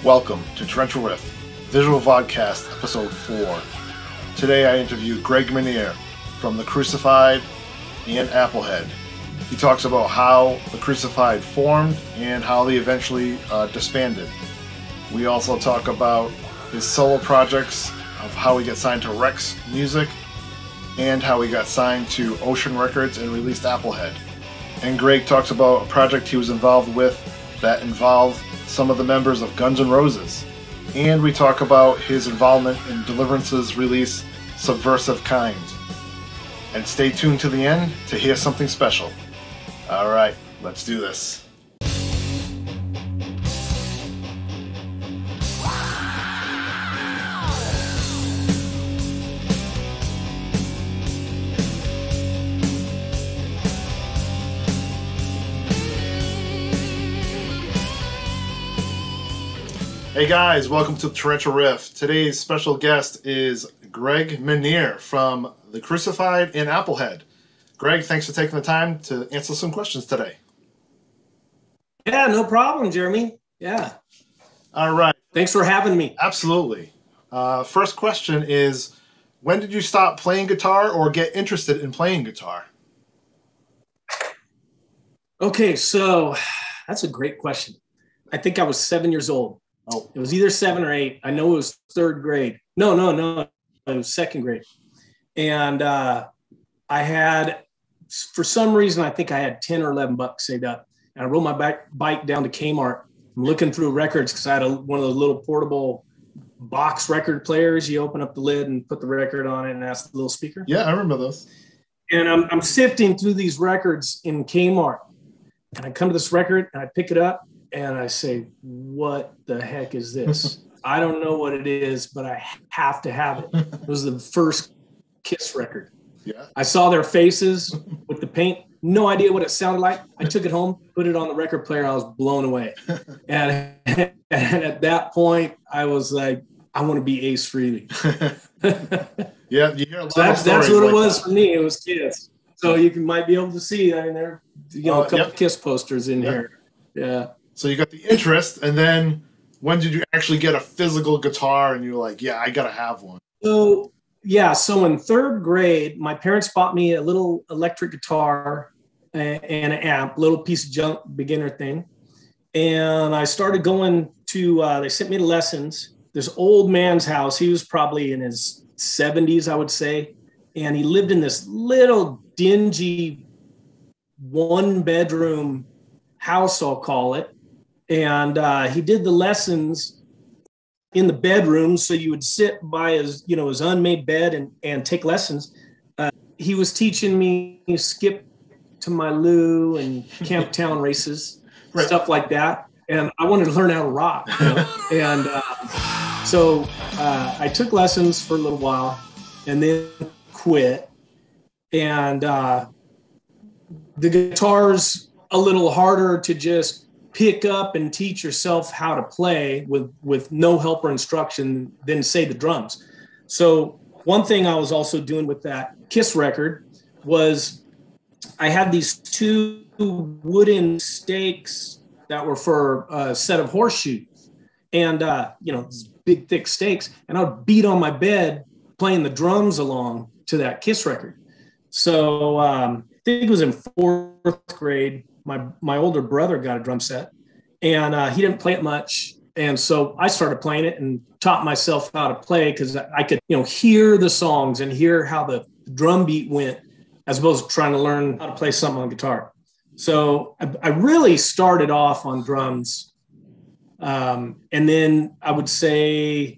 Welcome to Torrential Riff, Visual Vodcast, Episode 4. Today I interview Greg Menier from the Crucified and AppleHead. He talks about how the Crucified formed and how they eventually disbanded. We also talk about his solo projects, of how he got signed to Rex Music, and how he got signed to Ocean Records and released AppleHead. And Greg talks about a project he was involved with that involved some of the members of Guns N' Roses. And we talk about his involvement in Deliverance's release, Subversive Kind. And stay tuned to the end to hear something special. Alright, let's do this. Hey guys, welcome to Torrential Riff. Today's special guest is Greg Menier from the Crucified and AppleHead. Greg, thanks for taking the time to answer some questions today. Yeah, no problem, Jeremy. Yeah. All right. Thanks for having me. Absolutely. First question is, when did you stop playing guitar or get interested in playing guitar? Okay, so that's a great question. I think I was 7 years old. Oh, it was either 7 or 8. I know it was third grade. No. It was second grade. And I had, for some reason, I think I had 10 or 11 bucks saved up. And I rode my bike down to Kmart. I'm looking through records because I had one of those little portable box record players. You open up the lid and put the record on it, and that's the little speaker. Yeah, I remember those. And I'm sifting through these records in Kmart. And I come to this record, and I pick it up. And I say, what the heck is this? I don't know what it is, but I have to have it. It was the first Kiss record. Yeah. I saw their faces with the paint. No idea what it sounded like. I took it home, put it on the record player. I was blown away. And at that point, I was like, I want to be Ace Frehley. Yeah, you hear a lot so of stories that's what like it was that. for me. It was Kiss. So you might be able to see. I mean, there are a couple Yep. Kiss posters in here. Yeah. So you got the interest, and then when did you actually get a physical guitar and you were like, yeah, I got to have one? So in third grade, my parents bought me a little electric guitar and an amp, little piece of junk beginner thing. And I started going to, they sent me to lessons. This old man's house, he was probably in his 70s, I would say. And he lived in this little dingy 1-bedroom house, I'll call it. And he did the lessons in the bedroom. So you would sit by his unmade bed and take lessons. He was teaching me skip to my Lou and Camptown races, right, stuff like that. And I wanted to learn how to rock. And so I took lessons for a little while and then quit. And the guitar's a little harder to just pick up and teach yourself how to play with no help or instruction than, say, the drums. So one thing I was also doing with that Kiss record was I had these 2 wooden stakes that were for a set of horseshoes. And, these big, thick stakes. And I would beat on my bed playing the drums along to that Kiss record. So I think it was in 4th grade. My older brother got a drum set, and he didn't play it much. And so I started playing it and taught myself how to play because I could, hear the songs and hear how the drum beat went as opposed to trying to learn how to play something on guitar. So I really started off on drums. And then I would say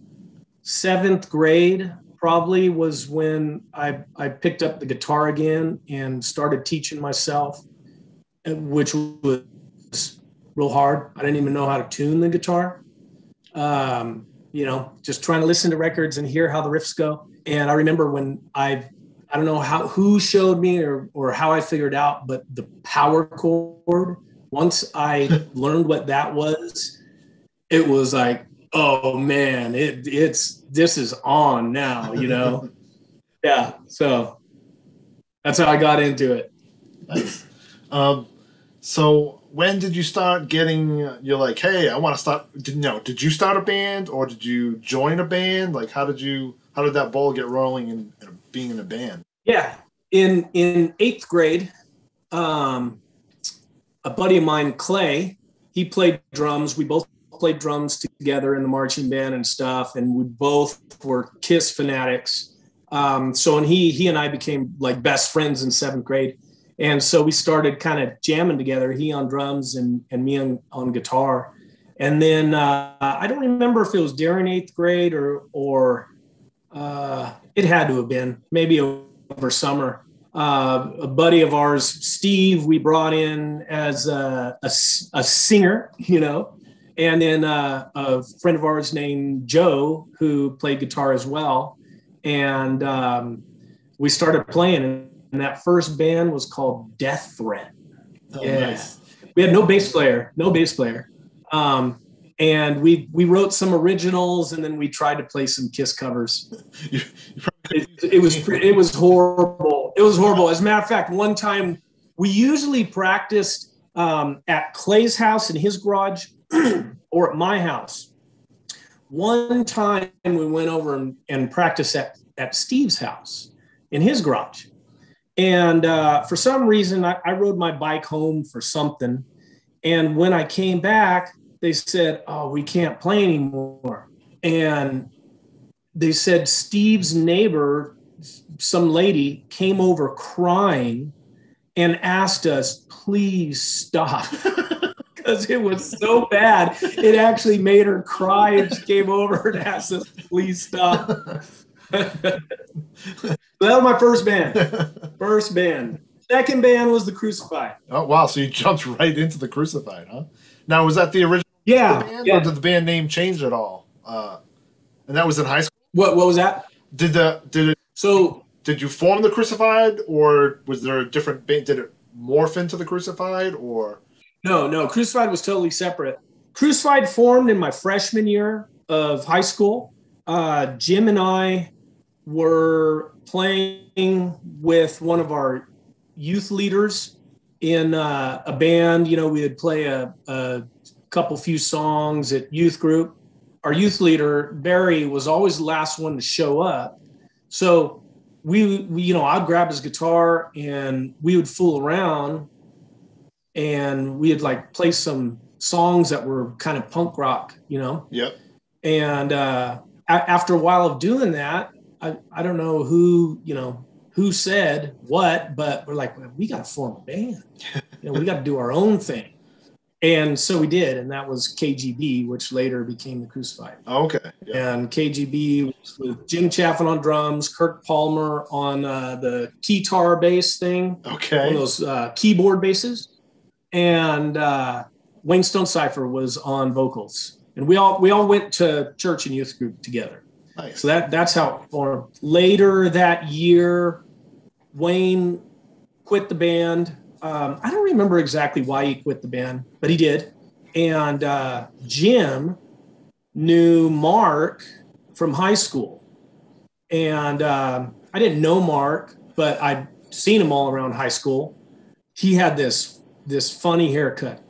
7th grade probably was when I picked up the guitar again and started teaching myself, which was real hard. I didn't even know how to tune the guitar. Just trying to listen to records and hear how the riffs go. And I remember when I don't know who showed me or how I figured out, but the power chord, once I learned what that was, it was like, oh man, this is on now, Yeah. So that's how I got into it. Nice. So when did you start getting? You're like, hey, I want to start. Did you start a band or did you join a band? Like, how did that ball get rolling and being in a band? Yeah, in eighth grade, a buddy of mine, Clay, he played drums. We both played drums together in the marching band and stuff, and we both were Kiss fanatics. So and he and I became like best friends in seventh grade. And so we started kind of jamming together, he on drums and me on guitar. And then I don't remember if it was during eighth grade or it had to have been maybe over summer. A buddy of ours, Steve, we brought in as a singer, and then a friend of ours named Joe, who played guitar as well. And we started playing, and that first band was called Death Threat. Oh, yeah. Nice. We had no bass player. And we wrote some originals, and then we tried to play some Kiss covers. It was horrible. It was horrible. As a matter of fact, one time we usually practiced at Clay's house in his garage or at my house. One time we went over and practiced at Steve's house in his garage. And for some reason, I rode my bike home for something. And when I came back, they said, oh, we can't play anymore. And they said Steve's neighbor, some lady, came over crying and asked us, please stop. Because it was so bad. It actually made her cry, and she came over and asked us, please stop. That was my first band. Second band was the Crucified. Oh, wow. So you jumped right into the Crucified, huh? Now, was that the original band, or did the band name change at all? And that was in high school? What was that? Did you form the Crucified, or was there a different band? Did it morph into the Crucified, or? No. Crucified was totally separate. Crucified formed in my freshman year of high school. Jim and I were playing with one of our youth leaders in a band. We would play a few songs at youth group. Our youth leader, Barry, was always the last one to show up. So we I'd grab his guitar and we would fool around, and we'd like play some songs that were kind of punk rock, Yep. And after a while of doing that, I don't know who said what, but we're like, well, we got to form a band. We got to do our own thing. And so we did, and that was KGB, which later became the Crucified. Okay. Yeah. And KGB was with Jim Chaffin on drums, Kirk Palmer on the keytar bass thing. Okay. One of those keyboard basses. And Wayne Stone Cipher was on vocals. And we all went to church and youth group together. Nice. So that's how it formed. Later that year, Wayne quit the band. I don't remember exactly why he quit the band, but he did. And Jim knew Mark from high school. And I didn't know Mark, but I'd seen him all around high school. He had this funny haircut.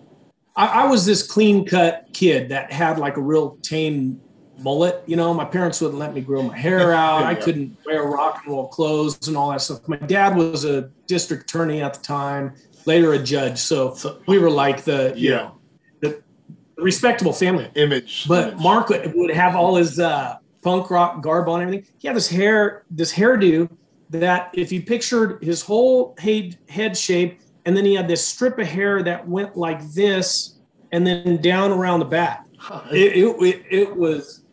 I was this clean-cut kid that had like a real tame mullet. My parents wouldn't let me grow my hair out. I couldn't wear rock and roll clothes and all that stuff. My dad was a district attorney at the time, later a judge. So we were like the respectable family. Image. But Mark would have all his punk rock garb on and everything. He had this hairdo that if you pictured his whole head shape, and then he had this strip of hair that went like this and then down around the back. It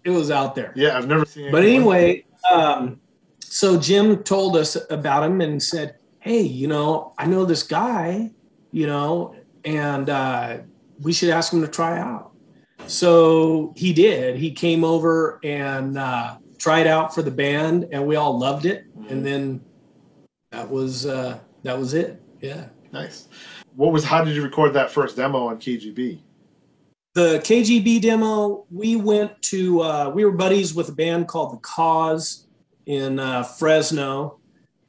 was out there. Yeah, I've never seen it. But anyway, so Jim told us about him and said, hey, I know this guy, and we should ask him to try out. So he did. He came over and tried out for the band, and we all loved it. And then that was it. Yeah. Nice. How did you record that first demo on KGB? The KGB demo, we went to, we were buddies with a band called The Cause in Fresno,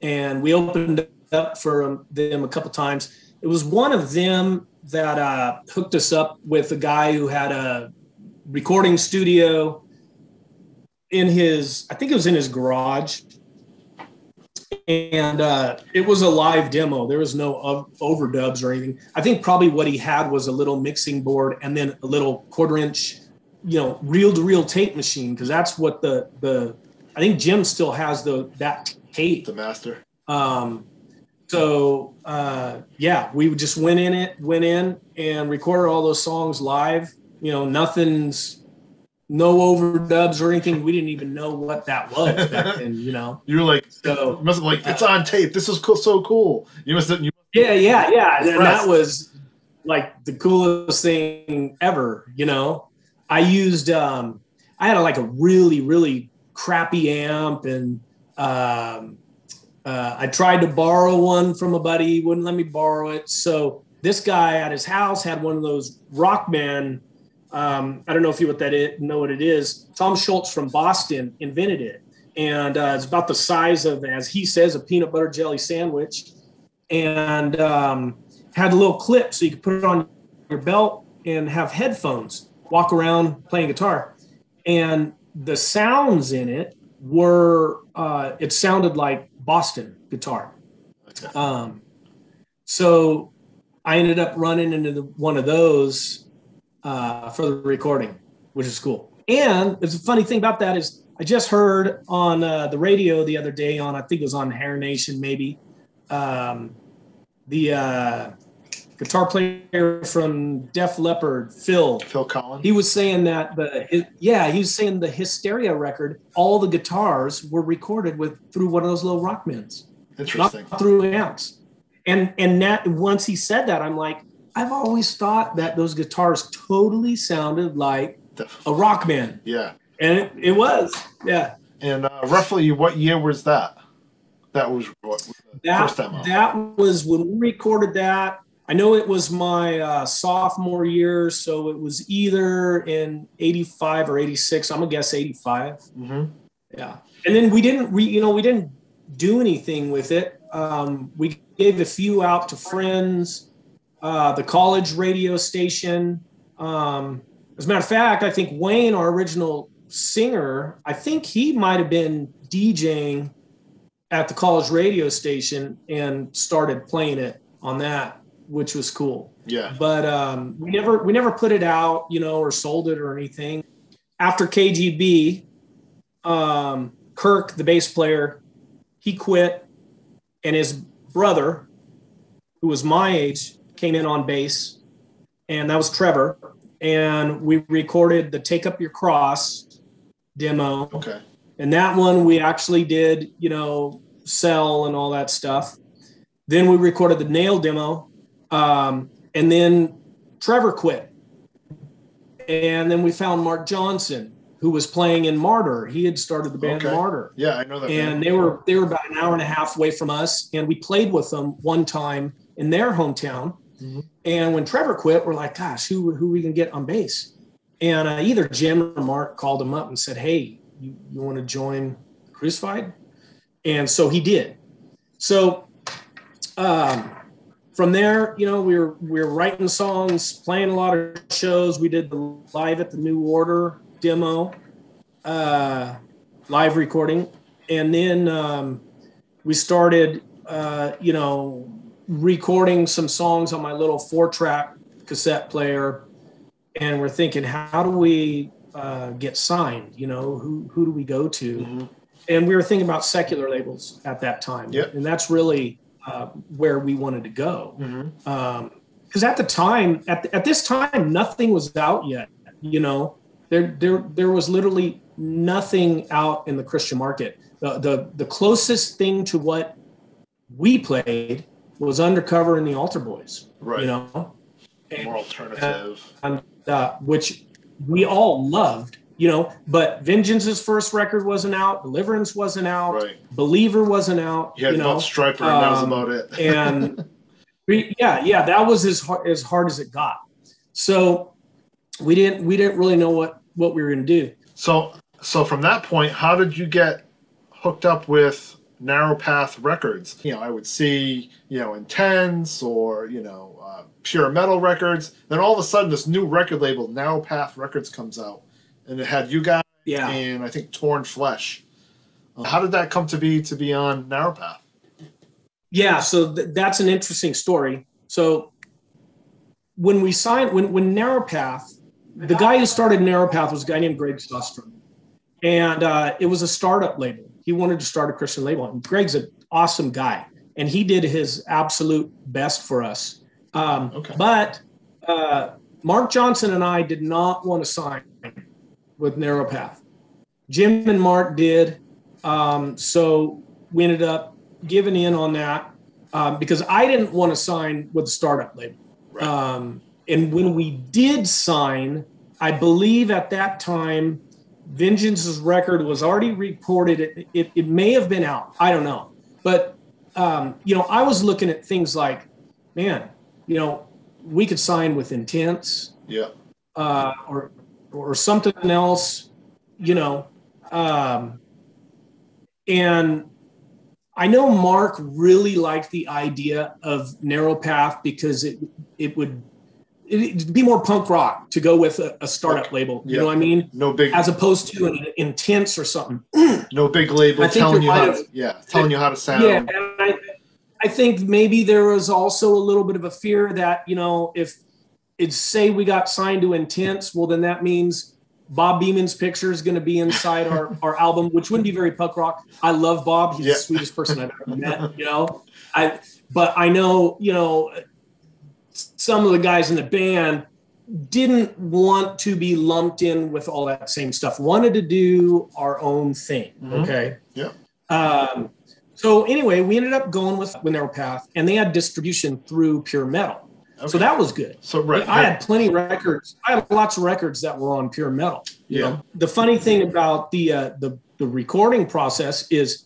and we opened up for them a couple times. It was one of them that hooked us up with a guy who had a recording studio in his, I think it was in his garage. And it was a live demo. There was no overdubs or anything. I think probably what he had was a little mixing board and then a little 1/4-inch, reel-to-reel tape machine, because that's what I think Jim still has that tape. The master. We just went in and recorded all those songs live. No overdubs or anything. We didn't even know what that was back then, You were like, so must have it's on tape. This is cool, so cool. You must have. Yeah. And that was like the coolest thing ever. I used, I had a really, really crappy amp, and I tried to borrow one from a buddy. He wouldn't let me borrow it. So this guy at his house had one of those Rockman. I don't know if you know what it is. Tom Schultz from Boston invented it. And it's about the size of, as he says, a peanut butter jelly sandwich. And had a little clip so you could put it on your belt and have headphones, walk around playing guitar. And the sounds in it were, it sounded like Boston guitar. So I ended up running into one of those for the recording, which is cool. And there's a funny thing about that is I just heard on the radio the other day I think it was on Hair Nation maybe, the guitar player from Def Leppard, Phil Collins. He was saying that he was saying the Hysteria record, all the guitars were recorded through one of those little Rockmans. Interesting. Not through amps. And that, once he said that, I'm like, I've always thought that those guitars totally sounded like a Rockman. Yeah. And it was, yeah. And roughly what year was that? That was first time out. That was when we recorded that. I know it was my sophomore year, so it was either in 85 or 86. I'm gonna guess 85. Mm-hmm. Yeah. And then we didn't do anything with it. We gave a few out to friends. The college radio station. As a matter of fact, I think Wayne, our original singer, I think he might have been DJing at the college radio station and started playing it on that, which was cool. Yeah. But we never put it out, or sold it or anything. After KGB, Kirk, the bass player, he quit, and his brother, who was my age, came in on bass, and that was Trevor. And we recorded the Take Up Your Cross demo. Okay. And that one we actually did, sell and all that stuff. Then we recorded the Nail demo. And then Trevor quit. And then we found Mark Johnson, who was playing in Martyr. He had started the band Martyr. Yeah, I know that. And they were about an hour and a half away from us. And we played with them one time in their hometown. Mm-hmm. And when Trevor quit, we're like, gosh, who are we going to get on bass? And either Jim or Mark called him up and said, hey, you want to join Crucified? And so he did. So from there, we were writing songs, playing a lot of shows. We did the Live at the New Order demo, live recording. And then we started, recording some songs on my little 4-track cassette player, and we're thinking, how do we get signed? Who do we go to? Mm-hmm. And we were thinking about secular labels at that time. Yep. And that's really where we wanted to go. Mm-hmm. Because at the time, at this time, nothing was out yet. There was literally nothing out in the Christian market. The closest thing to what we played was Undercover and the Altar Boys. Right. More alternative. And which we all loved, but Vengeance's first record wasn't out. Deliverance wasn't out. Right. Believer wasn't out. You had about Striper, and that was about it. And that was as hard as it got. So we didn't really know what we were going to do. So from that point, how did you get hooked up with Narrow Path Records. I would see, Intense or, Pure Metal Records. Then all of a sudden this new record label, Narrow Path Records, comes out. And it had you guys and I think Torn Flesh. How did that come to be on Narrow Path? Yeah, so that's an interesting story. So when we signed, when Narrow Path, the guy who started Narrow Path was a guy named Greg Sostrom. And it was a startup label. He wanted to start a Christian label. And Greg's an awesome guy. And he did his absolute best for us. But Mark Johnson and I did not want to sign with Narrow Path. Jim and Mark did. So we ended up giving in on that because I didn't want to sign with the startup label. Right. And when we did sign, I believe at that time, Vengeance's record was already recorded. It may have been out. I don't know. But, I was looking at things like, man, we could sign with Intense. Yeah. Or something else, and I know Mark really liked the idea of Narrow Path because it'd be more punk rock to go with a startup label. You know what I mean? No big, as opposed to an Intense or something. No big label telling you how to sound. Yeah, and I think maybe there was also a little bit of a fear that if it's say we got signed to Intense, well then that means Bob Beeman's picture is going to be inside our album, which wouldn't be very punk rock. I love Bob; he's the sweetest person I've ever met. But I know some of the guys in the band didn't want to be lumped in with all that same stuff. Wanted to do our own thing. Okay. Yeah. So anyway, we ended up going with Narrow Path, and they had distribution through Pure Metal. Okay. So that was good. So right. I had plenty of records. I had lots of records that were on Pure Metal. You know? The funny thing about the recording process is,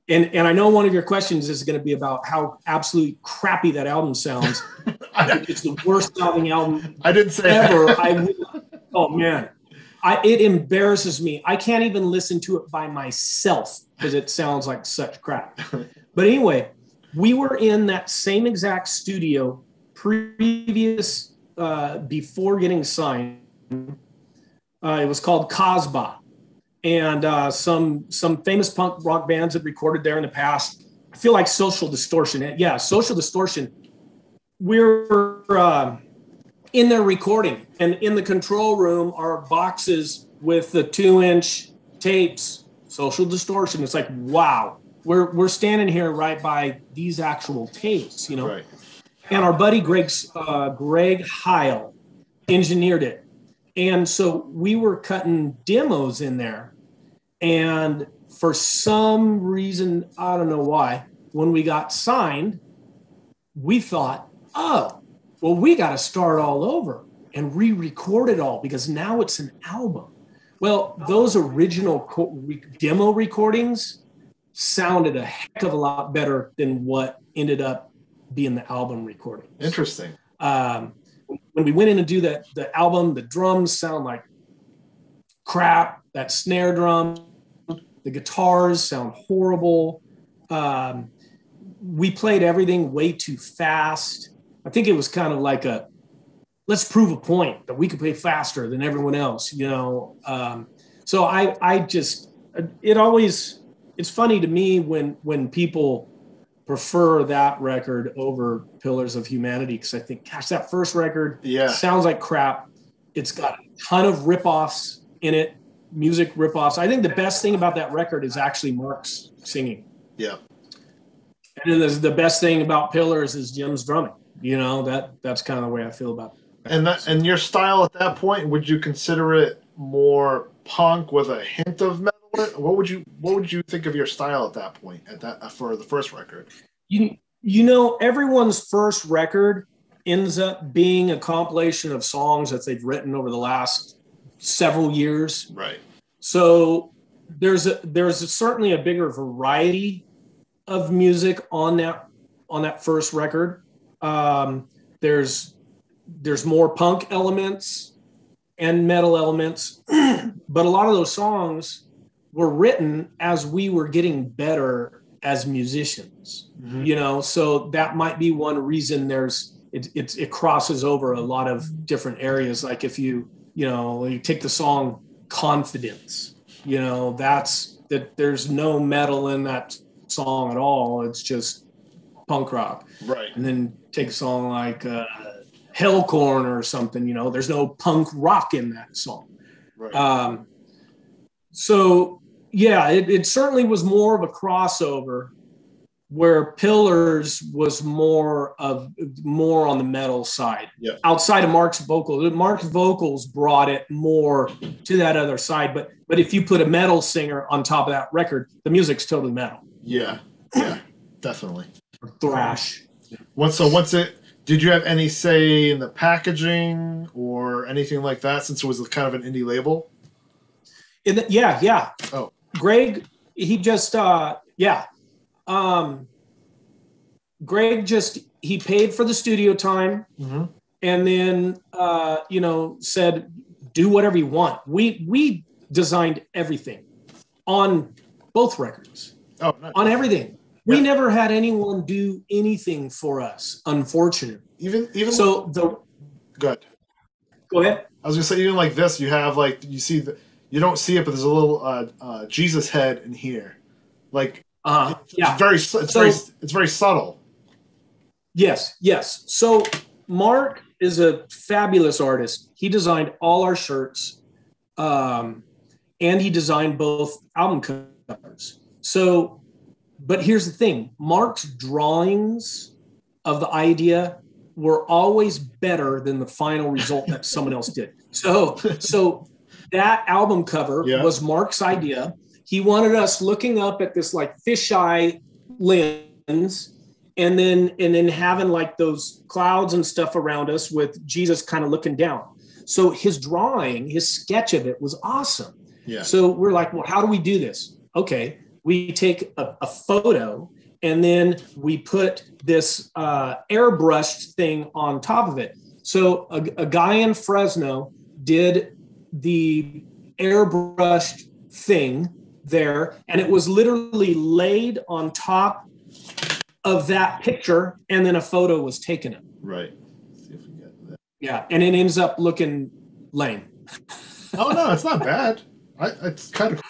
and I know one of your questions is going to be about how absolutely crappy that album sounds. It's the worst sounding album I didn't say ever. Oh man, it embarrasses me. I can't even listen to it by myself because it sounds like such crap. But anyway, we were in that same exact studio previous before getting signed. It was called Casbah, and some famous punk rock bands had recorded there in the past. I feel like Social Distortion. Yeah, Social Distortion. We're in there recording, and in the control room are boxes with the 2-inch tapes. Social Distortion. It's like, wow, we're standing here right by these actual tapes, Right. And our buddy Greg Heil engineered it. And so we were cutting demos in there. And for some reason, I don't know why, when we got signed, we thought, oh, well, we got to start all over and re-record it all because now it's an album. Well, those original demo recordings sounded a heck of a lot better than what ended up being the album recording. Interesting. When we went in to do the album, the drums sound like crap. That snare drum, the guitars sound horrible. We played everything way too fast. I think it was kind of like let's prove a point that we could play faster than everyone else, So it's funny to me when people prefer that record over Pillars of Humanity, because I think, gosh, that first record sounds like crap. It's got a ton of ripoffs in it, music ripoffs. I think the best thing about that record is actually Mark's singing. Yeah. And then the best thing about Pillars is Jim's drumming. That's kind of the way I feel about it. And your style at that point, would you consider it more punk with a hint of metal? What would you think of your style at that point for the first record? Everyone's first record ends up being a compilation of songs that they've written over the last several years. Right. So there's certainly a bigger variety of music on that first record. There's more punk elements and metal elements, but a lot of those songs were written as we were getting better as musicians, so that might be one reason it crosses over a lot of different areas. Like if you take the song Confidence, there's no metal in that song at all. It's just punk rock. Right. And then take a song like Hellcorn or something, there's no punk rock in that song. Right. So yeah, it certainly was more of a crossover, where Pillars was more on the metal side. Yeah. Outside of Mark's vocals. Mark's vocals brought it more to that other side. But if you put a metal singer on top of that record, the music's totally metal. Yeah, definitely. Or thrash. Did you have any say in the packaging or anything like that, since it was kind of an indie label? Yeah. Oh. Greg, he just, Greg he paid for the studio time, and then, said, do whatever you want. We designed everything on both records. Oh, nice. On everything. We never had anyone do anything for us, unfortunately. Even so good. Go ahead. I was gonna say, even like this, you have you don't see it, but there's a little Jesus head in here, like it's very subtle. Yes. So Mark is a fabulous artist. He designed all our shirts, and he designed both album covers. So, but here's the thing: Mark's drawings of the idea were always better than the final result that someone else did. So that album cover was Mark's idea. He wanted us looking up at this like fisheye lens, and then having like those clouds and stuff around us with Jesus kind of looking down. So his sketch of it was awesome. Yeah. So we're like, well, how do we do this? Okay, we take a photo, and then we put this airbrushed thing on top of it. So a guy in Fresno did the airbrushed thing there, and it was literally laid on top of that picture, and then a photo was taken of it. Right. See if we get that. Yeah, and it ends up looking lame. Oh no, it's not bad. It's kind of.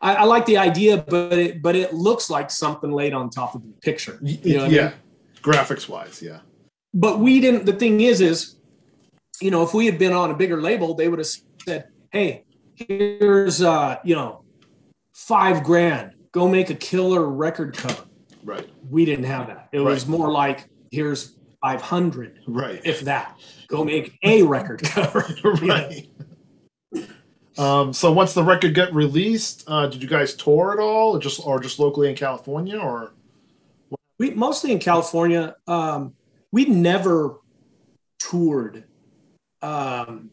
I like the idea, but it looks like something laid on top of the picture. You know what I mean? Graphics wise, yeah. But we didn't. The thing is, if we had been on a bigger label, they would have said, "Hey, here's $5,000. Go make a killer record cover." Right. We didn't have that. It was more like, "Here's 500." Right. If that. Go make a record cover. Right. So once the record got released, did you guys tour at all, or just locally in California, or? We mostly in California. We never toured. The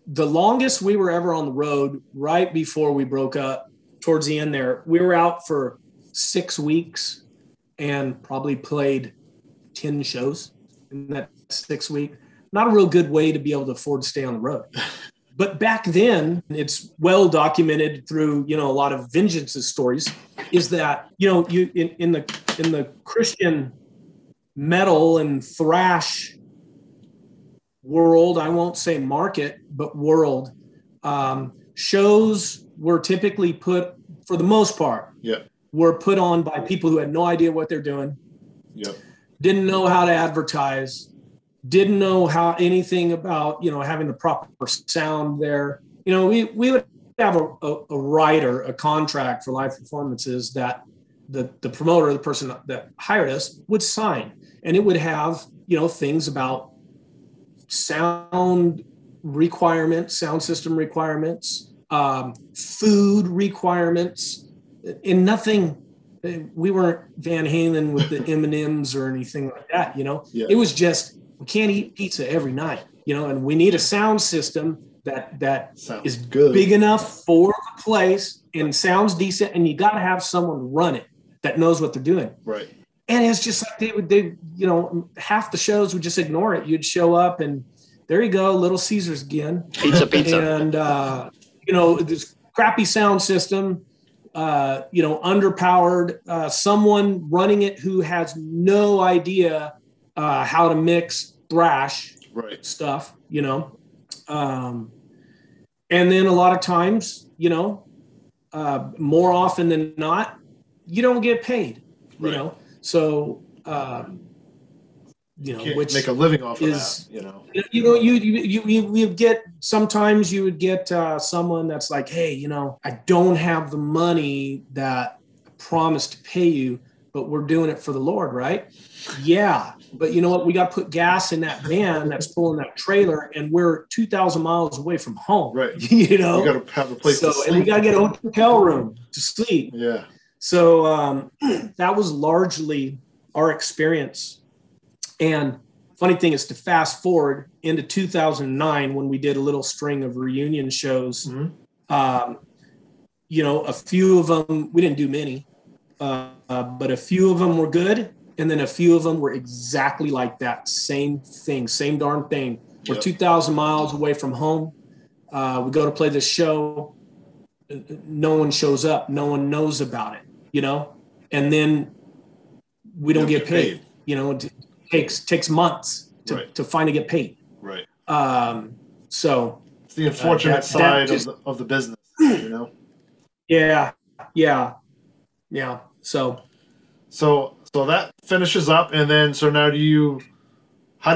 longest we were ever on the road, right before we broke up, towards the end there, we were out for 6 weeks and probably played 10 shows in that 6 week. Not a real good way to be able to afford to stay on the road. But back then, it's well documented through, a lot of Vengeance's stories, is that, you in the Christian metal and thrash world, I won't say market, but world, shows were typically put, for the most part, were put on by people who had no idea what they're doing, didn't know how to advertise, didn't know anything about, having the proper sound there. We would have a writer, a contract for live performances that the promoter, the person that hired us, would sign. And it would have, things about sound requirements, sound system requirements, food requirements, and nothing. We weren't Van Halen with the M&Ms or anything like that, It was just, we can't eat pizza every night, and we need a sound system that is good, big enough for the place and sounds decent, and you got to have someone run it that knows what they're doing. Right. And it's just like they half the shows would just ignore it. You'd show up and there you go, Little Caesars again. Pizza. And, this crappy sound system, underpowered, someone running it who has no idea how to mix thrash stuff, and then a lot of times, more often than not, you don't get paid, so, which make a living off of that, you get, sometimes you would get someone that's like, hey, I don't have the money that I promised to pay you, but we're doing it for the Lord, right? Yeah. But you know what? We got to put gas in that van that's pulling that trailer, and we're 2,000 miles away from home. Right. We got to have a place to sleep. And we got to get a hotel room to sleep. Yeah. So that was largely our experience. And funny thing is, to fast forward into 2009, when we did a little string of reunion shows, a few of them, we didn't do many, but a few of them were good. And then a few of them were exactly like that. Same thing, same darn thing. We're 2,000 miles away from home. We go to play this show. No one shows up. No one knows about it, and then we don't get paid. It takes months to finally get paid. Right. So it's the unfortunate side of the business, Yeah. So that finishes up, and then how do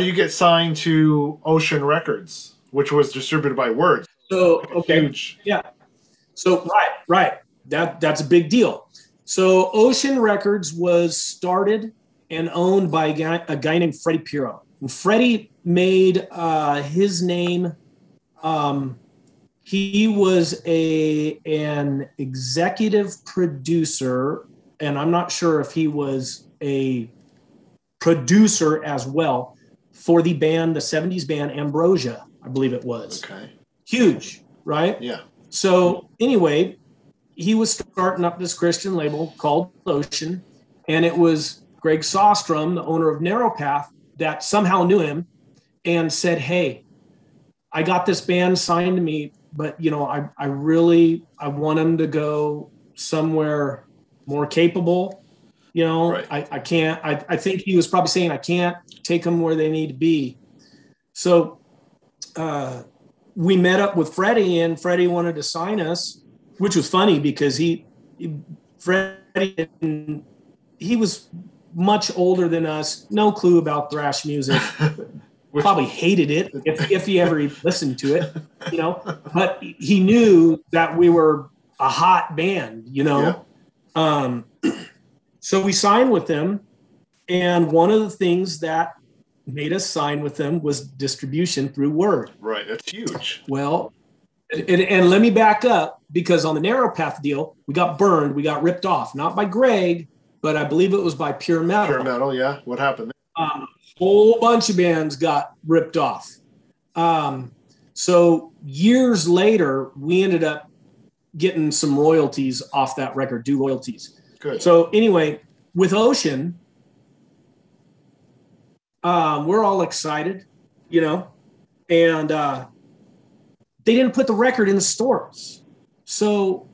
you get signed to Ocean Records, which was distributed by Word? So So right. That's a big deal. So Ocean Records was started and owned by a guy named Freddie Pirro. And Freddie made his name. He was an executive producer, and I'm not sure if he was a producer as well, for the 70s band Ambrosia, I believe it was. Okay. Huge, right? Yeah. So anyway, he was starting up this Christian label called Ocean, and it was Greg Sostrom, the owner of Narrow Path, that somehow knew him and said, hey, I got this band signed to me, but I want him to go somewhere more capable. I can't, I think he was probably saying, I can't take them where they need to be. So we met up with Freddie, and Freddie wanted to sign us, which was funny because Freddie was much older than us, no clue about thrash music, probably hated it if he ever listened to it, but he knew that we were a hot band, So we signed with them, and one of the things that made us sign with them was distribution through Word. Right, that's huge. Well, and let me back up, because on the Narrow Path deal, we got burned, we got ripped off, not by Greg, but I believe it was by Pure Metal. Pure Metal, yeah. What happened? A whole bunch of bands got ripped off. So years later, we ended up getting some royalties off that record, due royalties. Good. So anyway, with Ocean, we're all excited, and they didn't put the record in the stores. So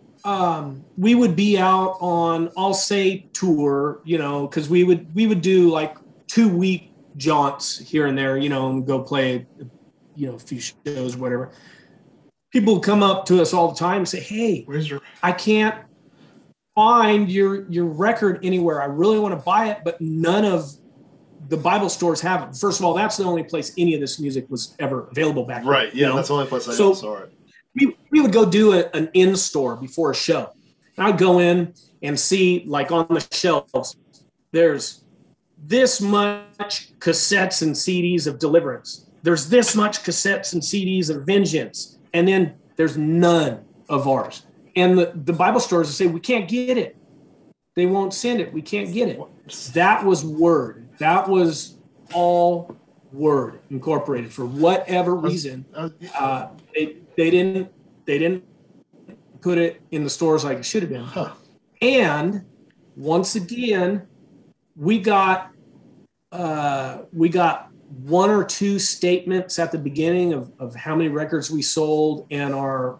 we would be out on, I'll say, tour, because we would do like 2-week jaunts here and there, and go play, a few shows, whatever. People would come up to us all the time and say, hey, I can't find your record anywhere. I really want to buy it, but none of the Bible stores have it. First of all, that's the only place any of this music was ever available back then. Right, yeah, that's the only place I saw it. We would go do an in-store before a show. And I'd go in and see, like, on the shelves, there's this much cassettes and CDs of Deliverance. There's this much cassettes and CDs of Vengeance. And then there's none of ours. And the Bible stores say, we can't get it. They won't send it. We can't get it. That was Word. That was all Word Incorporated. For whatever reason, they didn't put it in the stores like it should have been. Huh. And once again, we got one or two statements at the beginning of how many records we sold and our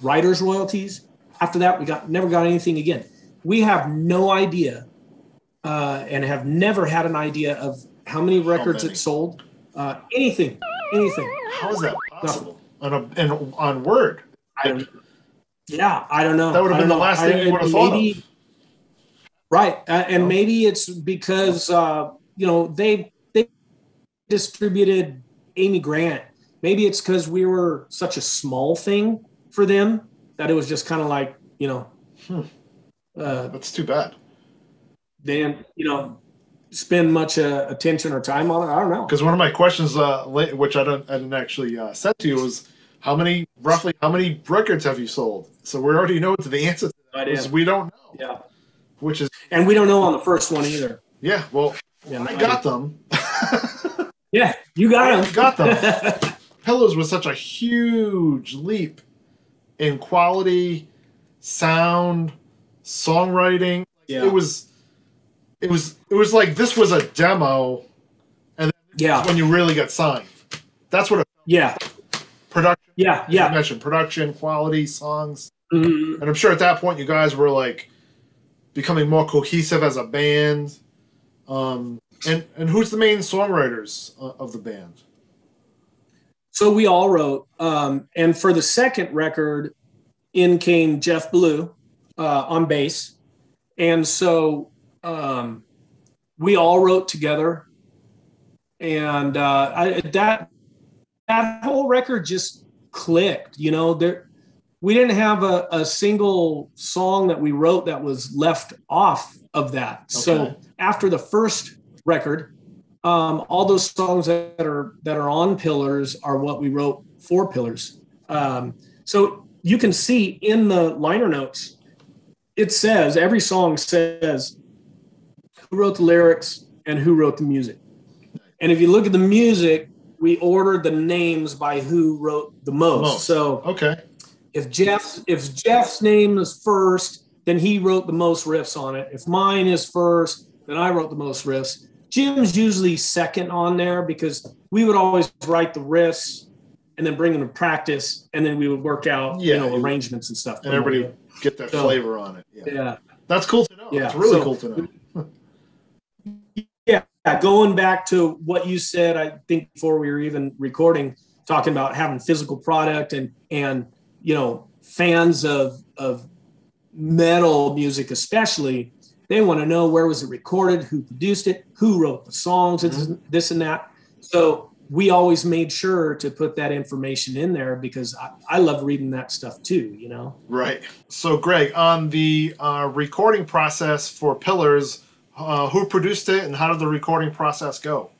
writers' royalties. after that, we never got anything again. We have no idea, and have never had an idea of how many records it sold. Anything. How is that possible? On Word? I don't know. That would have been the last thing you would have thought of. Right. And maybe it's because, they distributed Amy Grant. Maybe it's because we were such a small thing for them that it was just kind of like, that's too bad. They didn't, spend much attention or time on it. I don't know. Because one of my questions, which I didn't actually send to you, was roughly how many records have you sold? So we already know the answer to that is we don't know. Yeah. And we don't know on the first one either. Yeah. Well, I got them. Yeah, you got them. Got them. Pillows was such a huge leap in quality, sound, songwriting. Yeah. It was like this was a demo, and then when you really got signed. That's what it felt like. Production. Yeah. You mentioned production, quality, songs. Mm-hmm. And I'm sure at that point you guys were like becoming more cohesive as a band. And who's the main songwriters of the band? So we all wrote, and for the second record, in came Jeff Blue on bass. And so we all wrote together. And that whole record just clicked, we didn't have a single song that we wrote that was left off of that. Okay. So after the first record, all those songs that are on Pillars are what we wrote for Pillars. So you can see in the liner notes, it says, every song says who wrote the lyrics and who wrote the music. And if you look at the music, we ordered the names by who wrote the most. So if Jeff's name is first, then he wrote the most riffs on it. If mine is first, then I wrote the most riffs. Jim's usually second on there because we would always write the riffs and then bring them to practice, and then we would work out arrangements and stuff. And everybody would get that flavor on it. Yeah. That's cool to know. Yeah. It's really cool to know. Yeah. Going back to what you said, I think before we were even recording, talking about having physical product and fans of metal music especially, they want to know where was it recorded, who produced it, who wrote the songs, this and that. So we always made sure to put that information in there because I love reading that stuff too, Right. So Greg, on the recording process for Pillars, who produced it and how did the recording process go?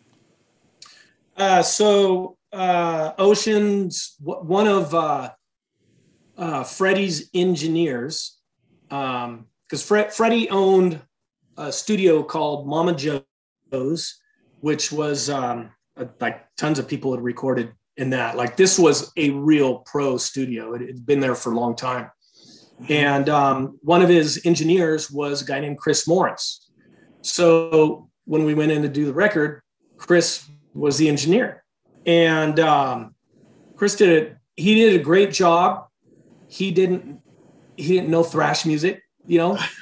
Ocean's one of Freddie's engineers, because Freddie owned a studio called Mama Joe's, which was like tons of people had recorded in that. Like this was a real pro studio. It had been there for a long time. And one of his engineers was a guy named Chris Morris. So when we went in to do the record, Chris was the engineer. And Chris did a great job. He didn't know thrash music. He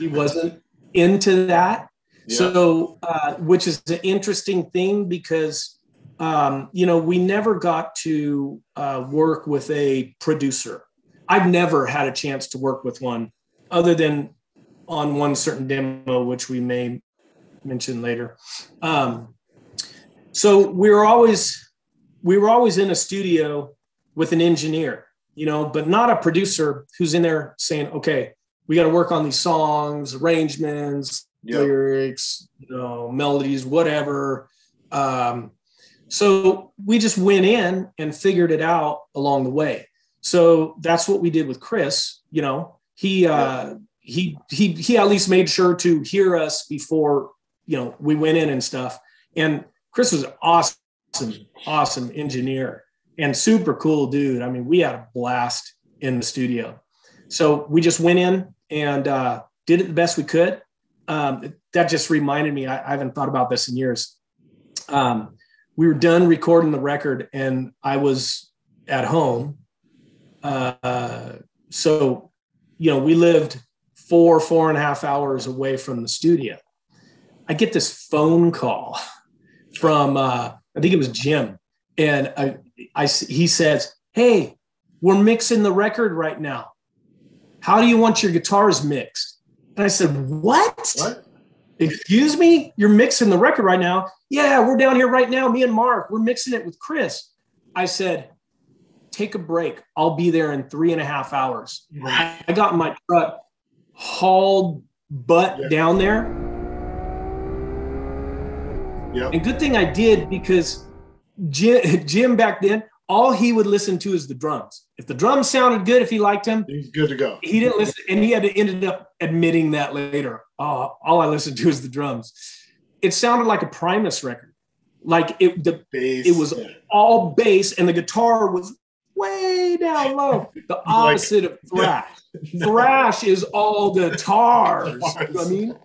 wasn't into that. Yeah. So, which is an interesting thing because, we never got to work with a producer. I've never had a chance to work with one other than on one certain demo, which we may mention later. So we were always in a studio with an engineer, but not a producer who's in there saying, okay, we got to work on these songs, arrangements, lyrics, melodies, whatever. So we just went in and figured it out along the way. So that's what we did with Chris. He at least made sure to hear us before, we went in and stuff. And Chris was an awesome engineer and super cool dude. I mean, we had a blast in the studio. So we just went in and did it the best we could. That just reminded me, I haven't thought about this in years. We were done recording the record and I was at home. So, we lived 4.5 hours away from the studio. I get this phone call from, I think it was Jim. And he says, "Hey, we're mixing the record right now. How do you want your guitars mixed?" And I said, What? Excuse me? You're mixing the record right now? Yeah, we're down here right now. Me and Mark, we're mixing it with Chris. I said, "Take a break. I'll be there in 3.5 hours." I got in my truck, hauled butt down there. Yep. And good thing I did, because Jim back then, all he would listen to is the drums. If the drums sounded good, if he liked them, he's good to go. He didn't listen, and he ended up admitting that later. Oh, all I listened to is the drums. It sounded like a Primus record. Like it was all bass, and the guitar was way down low. The opposite of thrash. Thrash is all guitars. I mean,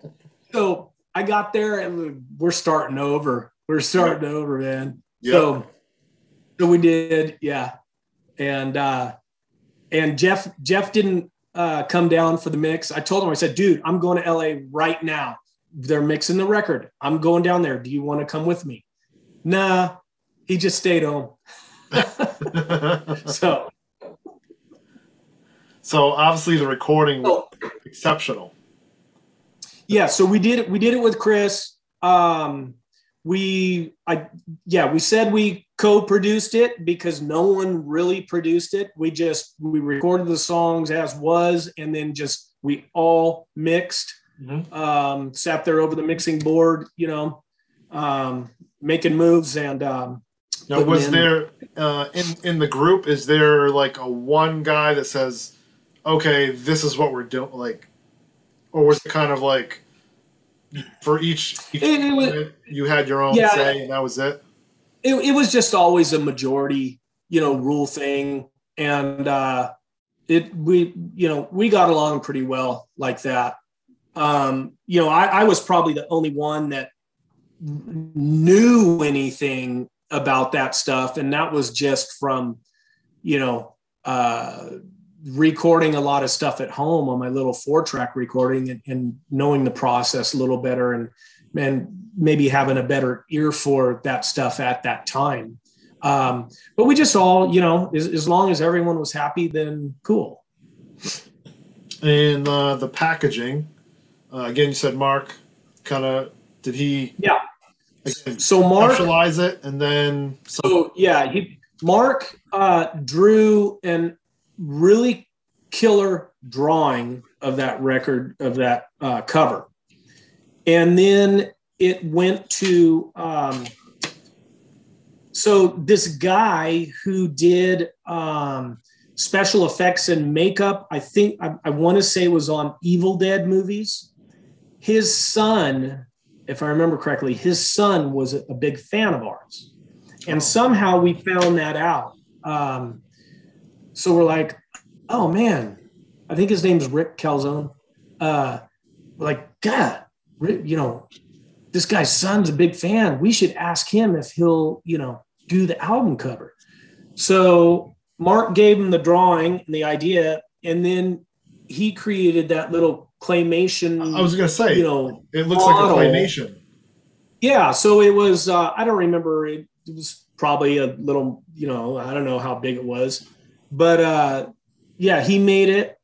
so I got there, and we're starting over. We're starting over, man. Yep. So we did, yeah. And Jeff didn't come down for the mix. I told him, I said, "Dude, I'm going to LA right now. They're mixing the record. I'm going down there. Do you want to come with me?" Nah, he just stayed home. So obviously the recording was exceptional. Yeah, so we did it with Chris. We said we co-produced it because no one really produced it. We recorded the songs as was, and then we all mixed. Mm-hmm. Sat there over the mixing board, making moves. And now, was there in the group, is there like a one guy that says, "Okay, this is what we're doing," like, or was it kind of like for each you had your own say and that was it? It was just always a majority, rule thing. And we got along pretty well like that. I was probably the only one that knew anything about that stuff. And that was just from, recording a lot of stuff at home on my little 4-track recording and knowing the process a little better and maybe having a better ear for that stuff at that time. But we just all, as long as everyone was happy, then cool. And the packaging, again, you said Mark did he? Yeah. Again, so Mark conceptualize it, and then Mark drew an really killer drawing of that record, of that cover. And then it went to, so this guy who did special effects and makeup, I think, I want to say was on Evil Dead movies. His son, if I remember correctly, his son was a big fan of ours. And somehow we found that out. So we're like, "Oh man," I think his name's Rick Calzone. We're like, "God, this guy's son's a big fan. We should ask him if he'll, do the album cover." So Mark gave him the drawing and the idea, and then he created that little claymation. I was going to say, it looks model. Like a claymation. Yeah. So it was, I don't remember. It was probably a little, I don't know how big it was, but he made it,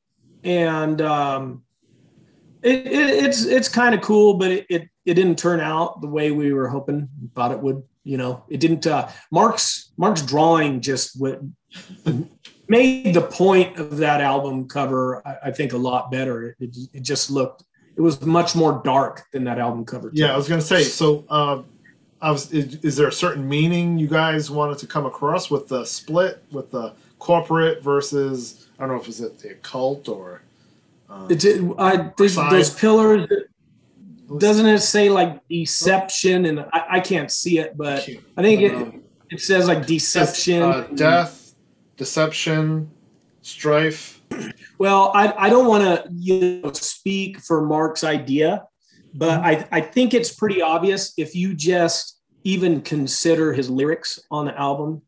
and it's kind of cool, but it didn't turn out the way we were hoping, thought it would. It didn't. Mark's drawing just made the point of that album cover, I think, a lot better. It just looked. It was much more dark than that album cover. Yeah, I was going to say. So, is there a certain meaning you guys wanted to come across with the split, with the corporate versus? I don't know if it's the occult or. Those pillars. Doesn't it say like deception? And I can't see it, but I think it says like deception, death, deception, strife. Well, I don't want to speak for Mark's idea, but I think it's pretty obvious if you just even consider his lyrics on the album.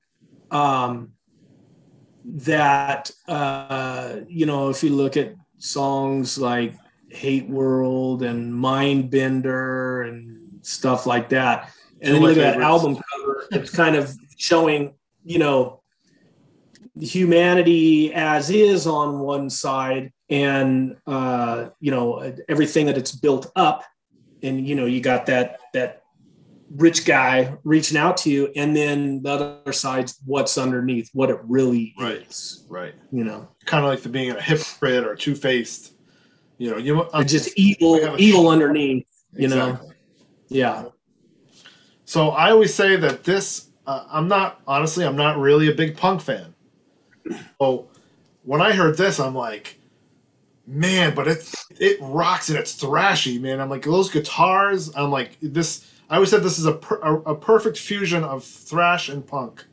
That if you look at songs like Hate World and Mind Bender and stuff like that. And then you look at that album cover, it's kind of showing, you know, humanity as is on one side, and you know, everything that it's built up, and you know, you got that rich guy reaching out to you, and then the other side's what's underneath, what it really is. Right. You know, kind of like the being a hypocrite or two-faced. You know, it's just evil underneath. You know, yeah. So I always say that this. I'm not really a big punk fan. So when I heard this, I'm like, man, but it rocks and it's thrashy, man. I'm like, those guitars. I'm like, this. I always said this is a perfect fusion of thrash and punk,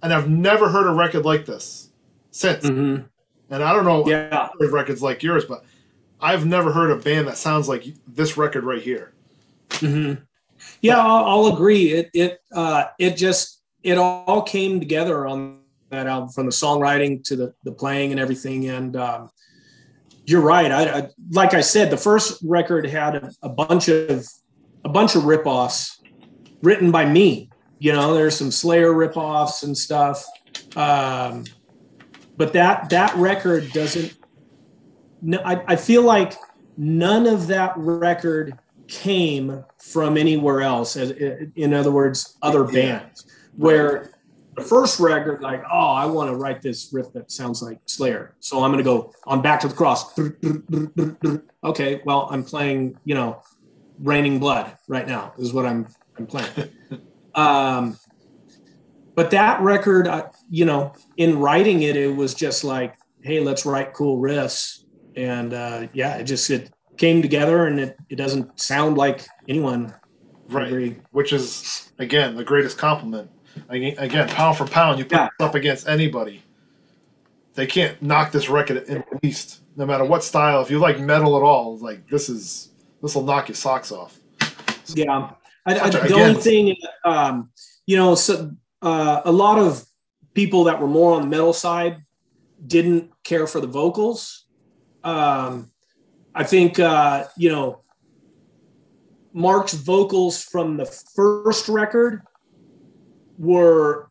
and I've never heard a record like this since. Mm-hmm. And I don't know if records like yours, but I've never heard a band that sounds like this record right here. Mm-hmm. Yeah, I'll agree. It all came together on that album, from the songwriting to the playing and everything. And you're right. I like I said, the first record had a bunch of ripoffs written by me. You know, there's some Slayer ripoffs and stuff. But that record doesn't. No, I feel like none of that record came from anywhere else. In other words, other bands. Where the first record, like, oh, I want to write this riff that sounds like Slayer, so I'm going to go on Back to the Cross. Okay, well, I'm playing, you know, Raining Blood right now is what I'm playing. But that record, you know, in writing it, it was just like, hey, let's write cool riffs. And it came together, and it doesn't sound like anyone. Right. Which is, again, the greatest compliment. Again, pound for pound, you put it up against anybody. They can't knock this record in the least, no matter what style. If you like metal at all, like this will knock your socks off. Yeah. The only thing, you know, so, a lot of people that were more on the metal side didn't care for the vocals. I think, you know, Mark's vocals from the first record were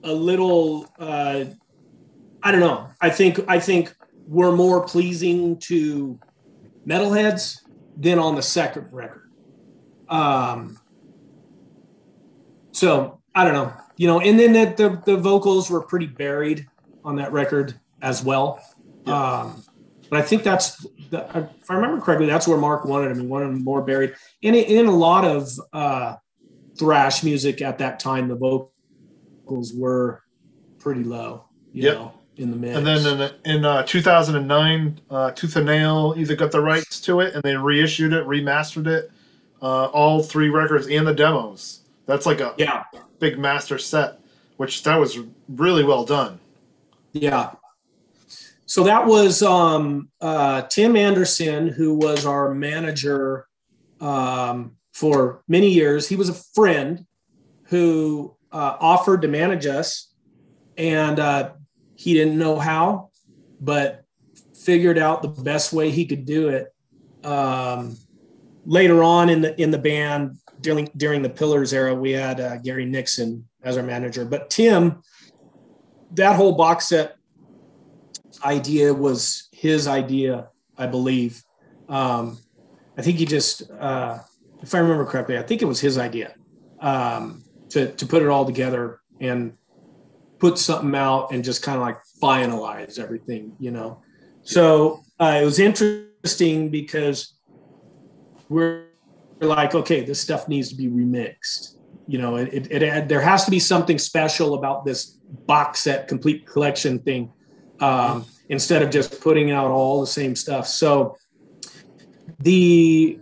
a little, I don't know. I think were more pleasing to metalheads than on the second record. So I don't know, you know, and then the vocals were pretty buried on that record as well. Yeah. But I think if I remember correctly, that's where Mark wanted him. He wanted him more buried. And in a lot of thrash music at that time, the vocals were pretty low, you know, in the mix. And then in 2009, Tooth and Nail either got the rights to it and they reissued it, remastered it, all three records and the demos. That's like a big master set, which that was really well done. Yeah. So that was Tim Anderson, who was our manager for many years. He was a friend who offered to manage us, and he didn't know how, but figured out the best way he could do it. Later on in the band, during the Pillars era, we had Gary Nixon as our manager. But Tim, that whole box set idea was his idea, I believe. I think he just, if I remember correctly, I think it was his idea to put it all together and put something out and just kind of like finalize everything, you know. So it was interesting because we're like, okay, this stuff needs to be remixed. You know, there has to be something special about this box set, complete collection thing. Instead of just putting out all the same stuff. So the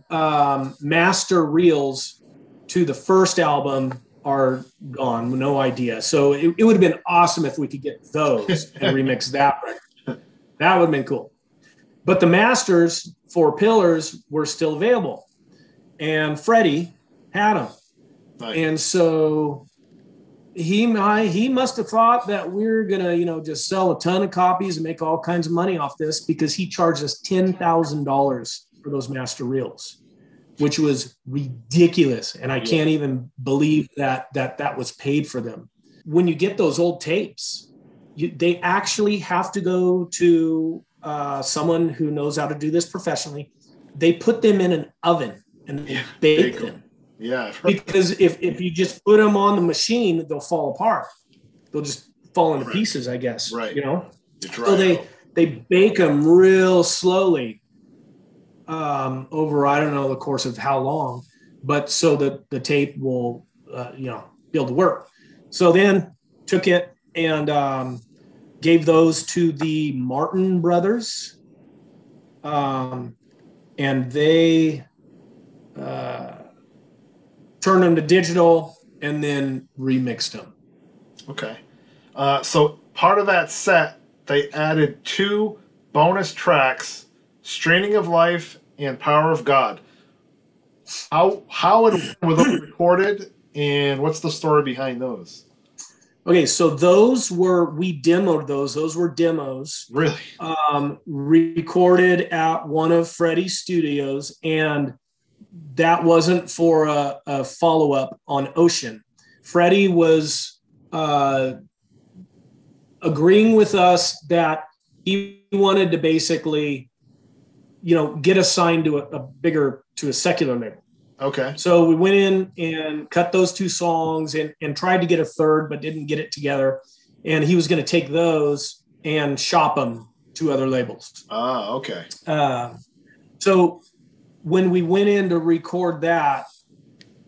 master reels to the first album are gone, no idea. So it would have been awesome if we could get those and remix that record. That would have been cool. But the masters for Pillars were still available, and Freddie had them. Nice. And so he must have thought that we're gonna, just sell a ton of copies and make all kinds of money off this, because he charged us $10,000 for those master reels, which was ridiculous. And I can't even believe that was paid for them. When you get those old tapes, they actually have to go to someone who knows how to do this professionally. They put them in an oven and they bake them. Yeah, because if you just put them on the machine, they'll fall apart. They'll just fall into pieces, I guess. Right. So they bake them real slowly over, I don't know, the course of how long, but so that the tape will, be able to work. So then took it and gave those to the Martin brothers, and they turned them to digital and then remixed them. Okay. So part of that set, they added 2 bonus tracks, Straining of Life and Power of God. How and when were those recorded, and what's the story behind those? Okay, so we demoed those. Those were demos. Really? Recorded at one of Freddie's studios, and that wasn't for a follow-up on Ocean. Freddie was agreeing with us that he wanted to basically, get assigned to a secular label. Okay. So we went in and cut those 2 songs and tried to get a third, but didn't get it together. And he was going to take those and shop them to other labels. Ah, okay. So when we went in to record that,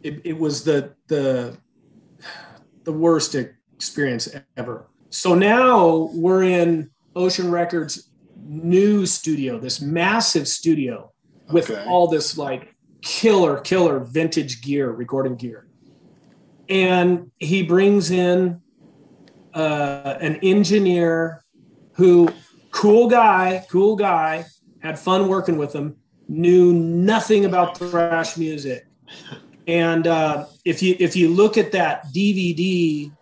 it was the worst experience ever. So now we're in Ocean Records' new studio, this massive studio with all this like killer vintage gear, recording gear. And he brings in an engineer who, cool guy, had fun working with him, knew nothing about thrash music. And if you look at that DVD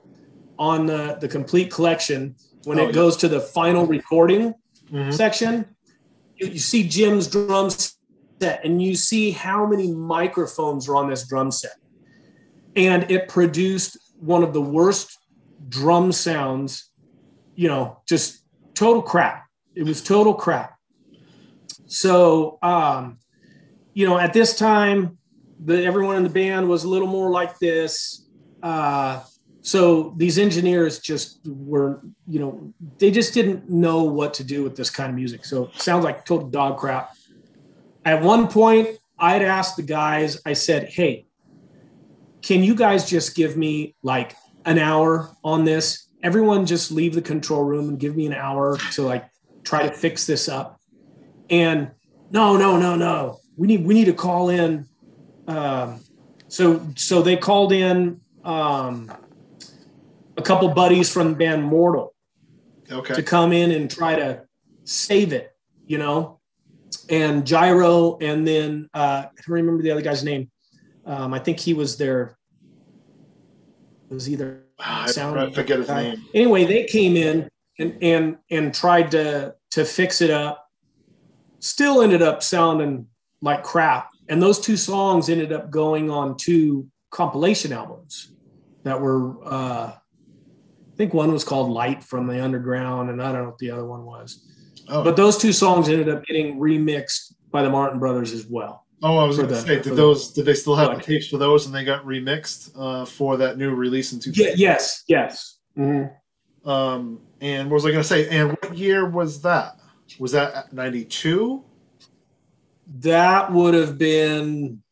on the complete collection, when it goes to the final recording section, you see Jim's drum set, and you see how many microphones are on this drum set. And it produced one of the worst drum sounds, just total crap. It was total crap. So, at this time, everyone in the band was a little more like this. So these engineers just were, they just didn't know what to do with this kind of music. So it sounds like total dog crap. At one point, I'd asked the guys, I said, hey, can you guys just give me like an hour on this? Everyone just leave the control room and give me an hour to like try to fix this up. And no. We need to call in. So they called in a couple buddies from the band Mortal to come in and try to save it, and Gyro, and then I don't remember the other guy's name. I think he was there. It was either sound. I forget his name. Anyway, they came in and tried to fix it up. Still ended up sounding like crap. And those 2 songs ended up going on 2 compilation albums that were, I think one was called Light from the Underground, and I don't know what the other one was. Oh. But those 2 songs ended up getting remixed by the Martin Brothers as well. Oh, I was going to say, did they still have the tapes for those, and they got remixed for that new release in 2000? Yes. Mm-hmm. And what was I going to say? And what year was that? Was that 92? That would have been,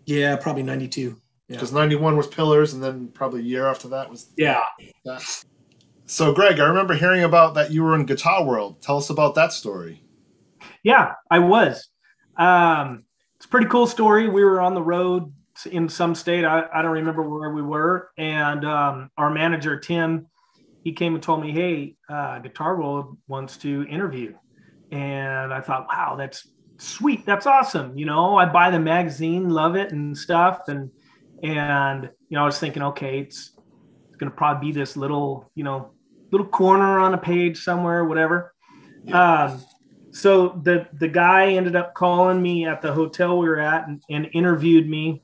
probably 92. Because 91 was Pillars, and then probably a year after that was that. So, Greg, I remember hearing about that you were in Guitar World. Tell us about that story. Yeah, I was. It's a pretty cool story. We were on the road in some state. I don't remember where we were. And our manager, Tim, he came and told me, hey, Guitar World wants to interview. And I thought, wow, that's sweet. That's awesome. I buy the magazine, love it and stuff. And I was thinking, okay, it's going to probably be this little, little corner on a page somewhere, whatever. Yeah. So the guy ended up calling me at the hotel we were at and interviewed me.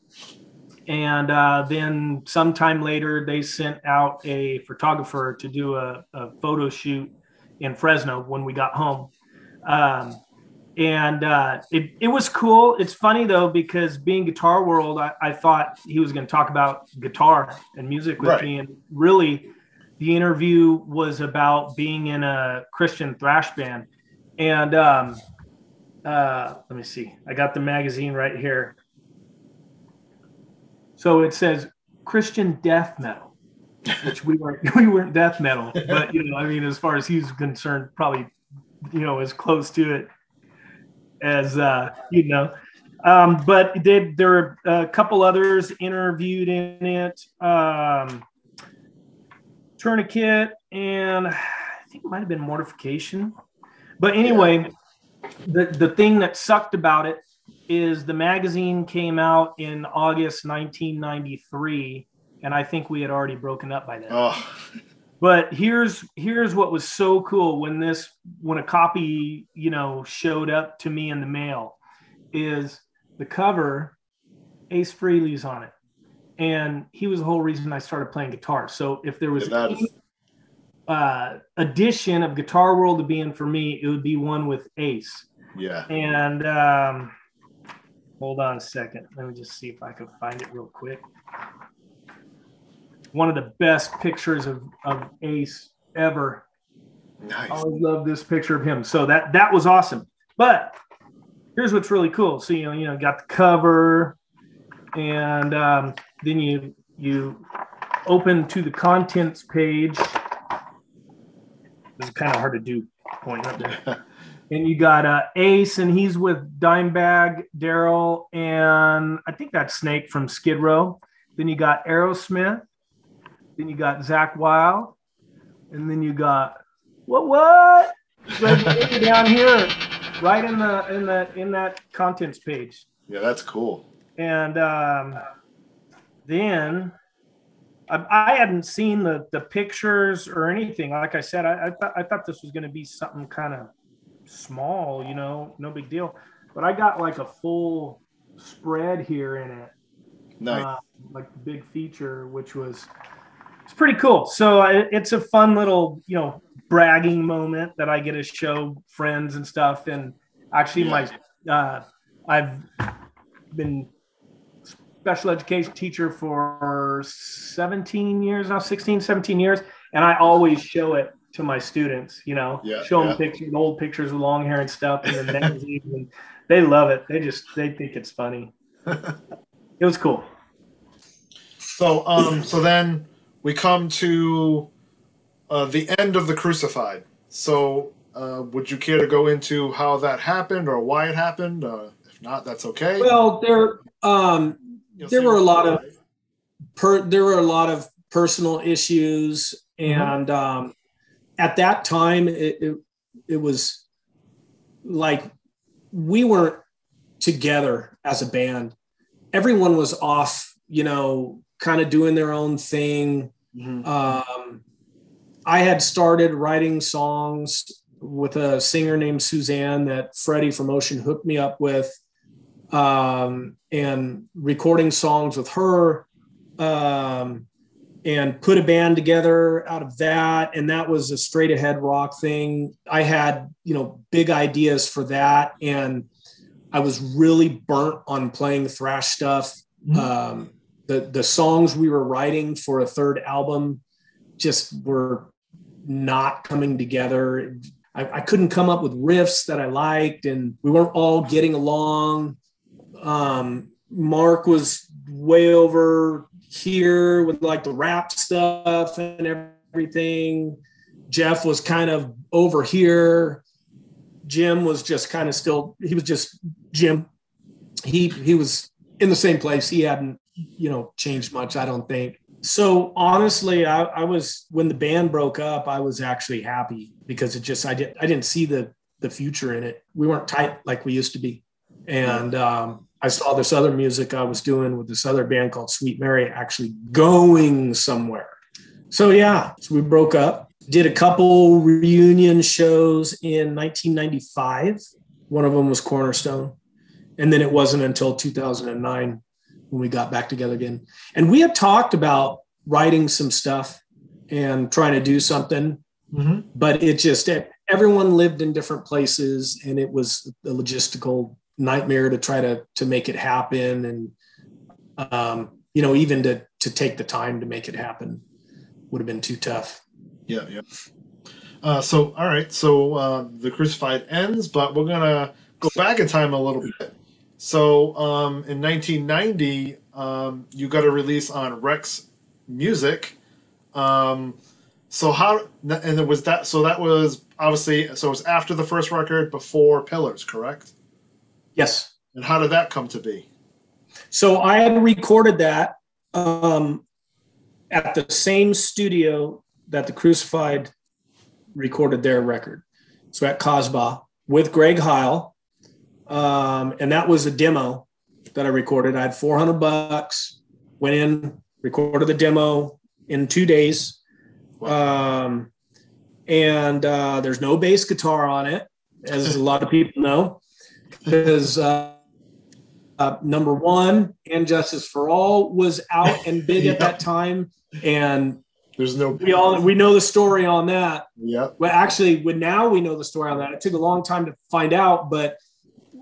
And then sometime later, they sent out a photographer to do a photo shoot in Fresno when we got home. It was cool. It's funny, though, because being Guitar World, I thought he was going to talk about guitar and music with me. And really, the interview was about being in a Christian thrash band. And let me see. I got the magazine right here. So it says Christian death metal, which we weren't death metal, but as far as he's concerned, probably as close to it as But there were a couple others interviewed in it, Tourniquet, and I think it might have been Mortification. But anyway, the thing that sucked about it is the magazine came out in August 1993, and I think we had already broken up by then. Oh. But here's what was so cool when a copy showed up to me in the mail, is the cover, Ace Frehley's on it, and he was the whole reason I started playing guitar. So if there was any edition of Guitar World to be in for me, it would be one with Ace. Yeah. And hold on a second. Let me just see if I can find it real quick. One of the best pictures of Ace ever. Nice. I always love this picture of him. So that was awesome. But here's what's really cool. So, got the cover, and then you open to the contents page. This is kind of hard to do, pointing up there. And you got Ace, and he's with Dimebag Darrell, and I think that's Snake from Skid Row. Then you got Aerosmith. Then you got Zakk Wylde, and then you got what? Right down here, right in that contents page. Yeah, that's cool. And then I hadn't seen the pictures or anything. Like I said, I thought this was going to be something kind of small, no big deal. But I got like a full spread here in it. Nice. Like the big feature, which was it's pretty cool. So it's a fun little, bragging moment that I get to show friends and stuff. And actually I've been special education teacher for 17 years now, 16, 17 years. And I always show it to my students, show them pictures, old pictures with long hair and stuff, and the magazines, and they love it. They think it's funny. It was cool. So then we come to the end of the Crucified. So would you care to go into how that happened or why it happened? If not, that's okay. Well, there were a lot of personal issues, and at that time it was like we weren't together as a band. Everyone was off, kind of doing their own thing. I had started writing songs with a singer named Suzanne that Freddie from Ocean hooked me up with, and recording songs with her, and put a band together out of that. And that was a straight ahead rock thing. I had, big ideas for that. And I was really burnt on playing thrash stuff. The songs we were writing for a third album just were not coming together. I couldn't come up with riffs that I liked, and we weren't all getting along. Mark was way over here with like the rap stuff and everything. Jeff was kind of over here. Jim was just kind of he was just Jim. He was in the same place. He hadn't, changed much, I don't think. So honestly, I was, when the band broke up, I was actually happy because I didn't see the future in it. We weren't tight like we used to be. And I saw this other music I was doing with this other band called Sweet Mary actually going somewhere. So we broke up, did a couple reunion shows in 1995. One of them was Cornerstone. And then it wasn't until 2009 when we got back together again. And we had talked about writing some stuff and trying to do something, but everyone lived in different places, and it was a logistical nightmare to try to make it happen. And, even to take the time to make it happen would have been too tough. Yeah. All right. So the Crucified ends, but we're going to go back in time a little bit. So in 1990, you got a release on Rex Music. So it was that, so that was obviously, so it was after the first record, before Pillars, correct? Yes. And how did that come to be? So I had recorded that at the same studio that the Crucified recorded their record. So at Cosba with Greg Heil. And that was a demo that I recorded. I had $400, went in, recorded the demo in 2 days. And there's no bass guitar on it, as a lot of people know, because number one, And Justice for All was out and big at that time. And there's no, we know the story on that. Yeah. Well, actually, now we know the story on that. It took a long time to find out, but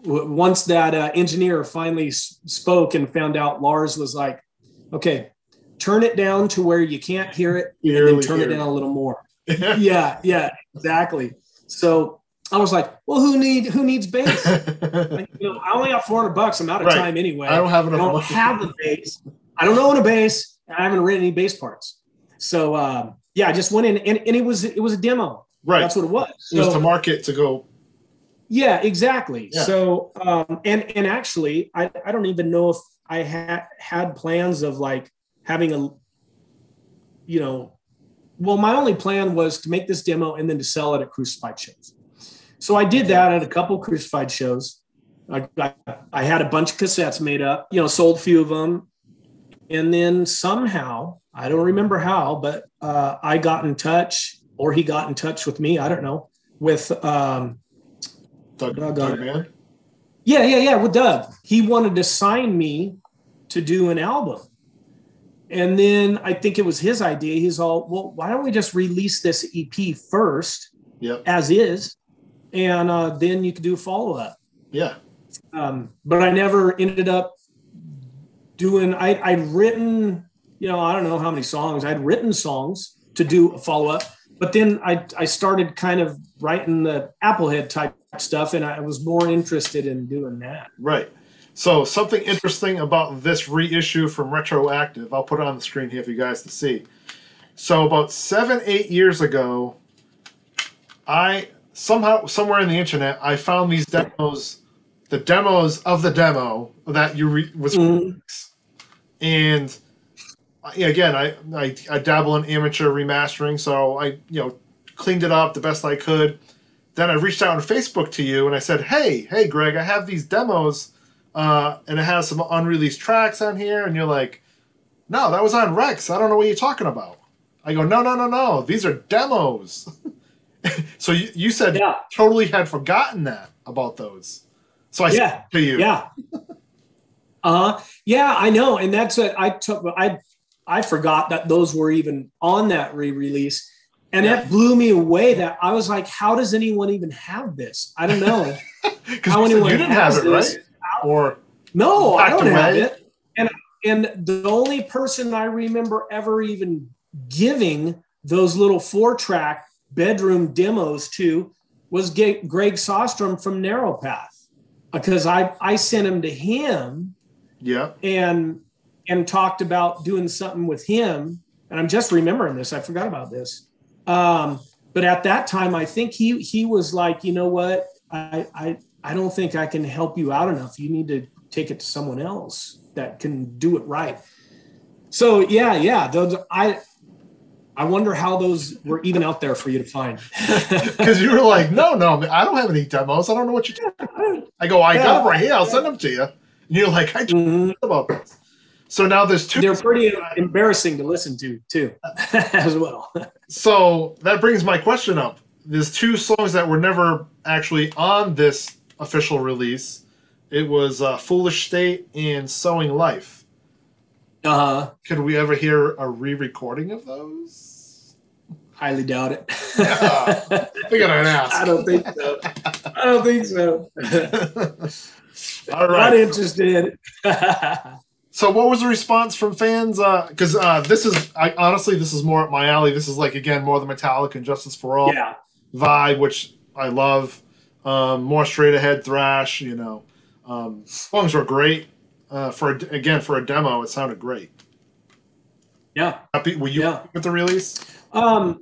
once that engineer finally spoke and found out, Lars was like, okay, turn it down to where you can't hear it, and then turn it down a little more. Yeah, exactly. So I was like, well, who needs bass? I only got $400. I'm out of time anyway. I don't have enough. I don't have the bass. I don't own a bass. And I haven't written any bass parts. So I just went in, and it was a demo. Right. That's what it was. It was to market, to go. Yeah, exactly. Yeah. So and actually, I don't even know if I had plans of like having my only plan was to make this demo and then to sell it at Crucified shows. So I did that at a couple Crucified shows. I had a bunch of cassettes made up, sold a few of them. And then somehow, I don't remember how, but I got in touch, or he got in touch with me, I don't know, with Doug Mann? Yeah, with Doug. He wanted to sign me to do an album. And then I think it was his idea. He's all, well, why don't we just release this EP first, as is, and then you could do a follow-up. Yeah. But I never ended up doing, I'd written, I don't know how many songs. I'd written songs to do a follow-up, but then I started kind of writing the AppleHead type stuff, and I was more interested in doing that. Right. So something interesting about this reissue from Retroactive, I'll put it on the screen here for you guys to see. So about 7-8 years ago, I somewhere in the internet, I found these demos, the demos of the demo that you was, and again, I dabble in amateur remastering, so I cleaned it up the best I could. Then I reached out on Facebook to you and I said, hey, Greg, I have these demos. And it has some unreleased tracks on here. And you're like, no, that was on Rex. I don't know what you're talking about. I go, no. These are demos. So you said you totally had forgotten that about those. So I said to you. Yeah. Yeah, I know. And that's what I forgot that those were even on that re-release. And that blew me away, that I was like, how does anyone even have this? I don't know. Because you didn't have it, right? Or no, I don't have it. And the only person I remember ever even giving those little 4-track bedroom demos to was Greg Sostrom from Narrow Path, because I sent him to him. Yeah. And talked about doing something with him. And I'm just remembering this. I forgot about this. But at that time, I think he was like, you know what? I don't think I can help you out enough. You need to take it to someone else that can do it right. So yeah. Those, I wonder how those were even out there for you to find. Because you were like, no, I don't have any demos. I don't know what you're talking about. I go, I got them right here. I'll send them to you. And you're like, I don't know about this. So now there's two. They're pretty embarrassing to listen to too, as well. So that brings my question up. There's two songs that were never actually on this official release. It was Foolish State and Sewing Life. Could we ever hear a re-recording of those? Highly doubt it. Yeah, figured I'd ask. I don't think so. All right. Not interested. So what was the response from fans? Because this is more up my alley. This is like, again, more the Metallica and Justice for All vibe, which I love. More straight ahead thrash, songs were great. For a demo, it sounded great. Yeah. Were you happy with the release? To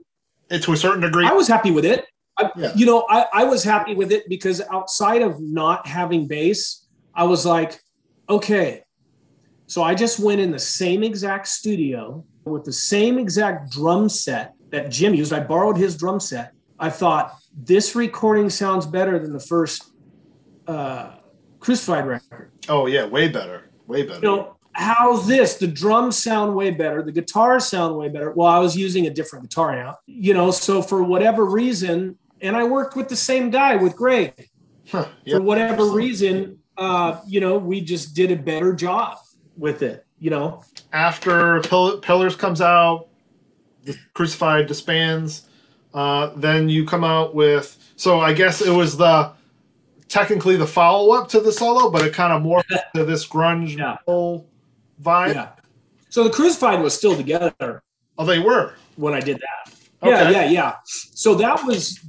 a certain degree. I was happy with it. I was happy with it because outside of not having bass, I was like, okay. So I just went in the same exact studio with the same exact drum set that Jim used. I borrowed his drum set. I thought, this recording sounds better than the first Crucified record. Oh, yeah, way better. Way better. How's this? The drums sound way better. The guitars sound way better. Well, I was using a different guitar amp, so for whatever reason, and I worked with the same guy, with Greg. For whatever reason, we just did a better job with it, After Pillars comes out, the Crucified disbands, then you come out with, so I guess it was technically the follow-up to the solo, but it kind of morphed into this grunge metal vibe. Yeah. So the Crucified was still together. Oh, they were when I did that. Okay. Yeah. So that was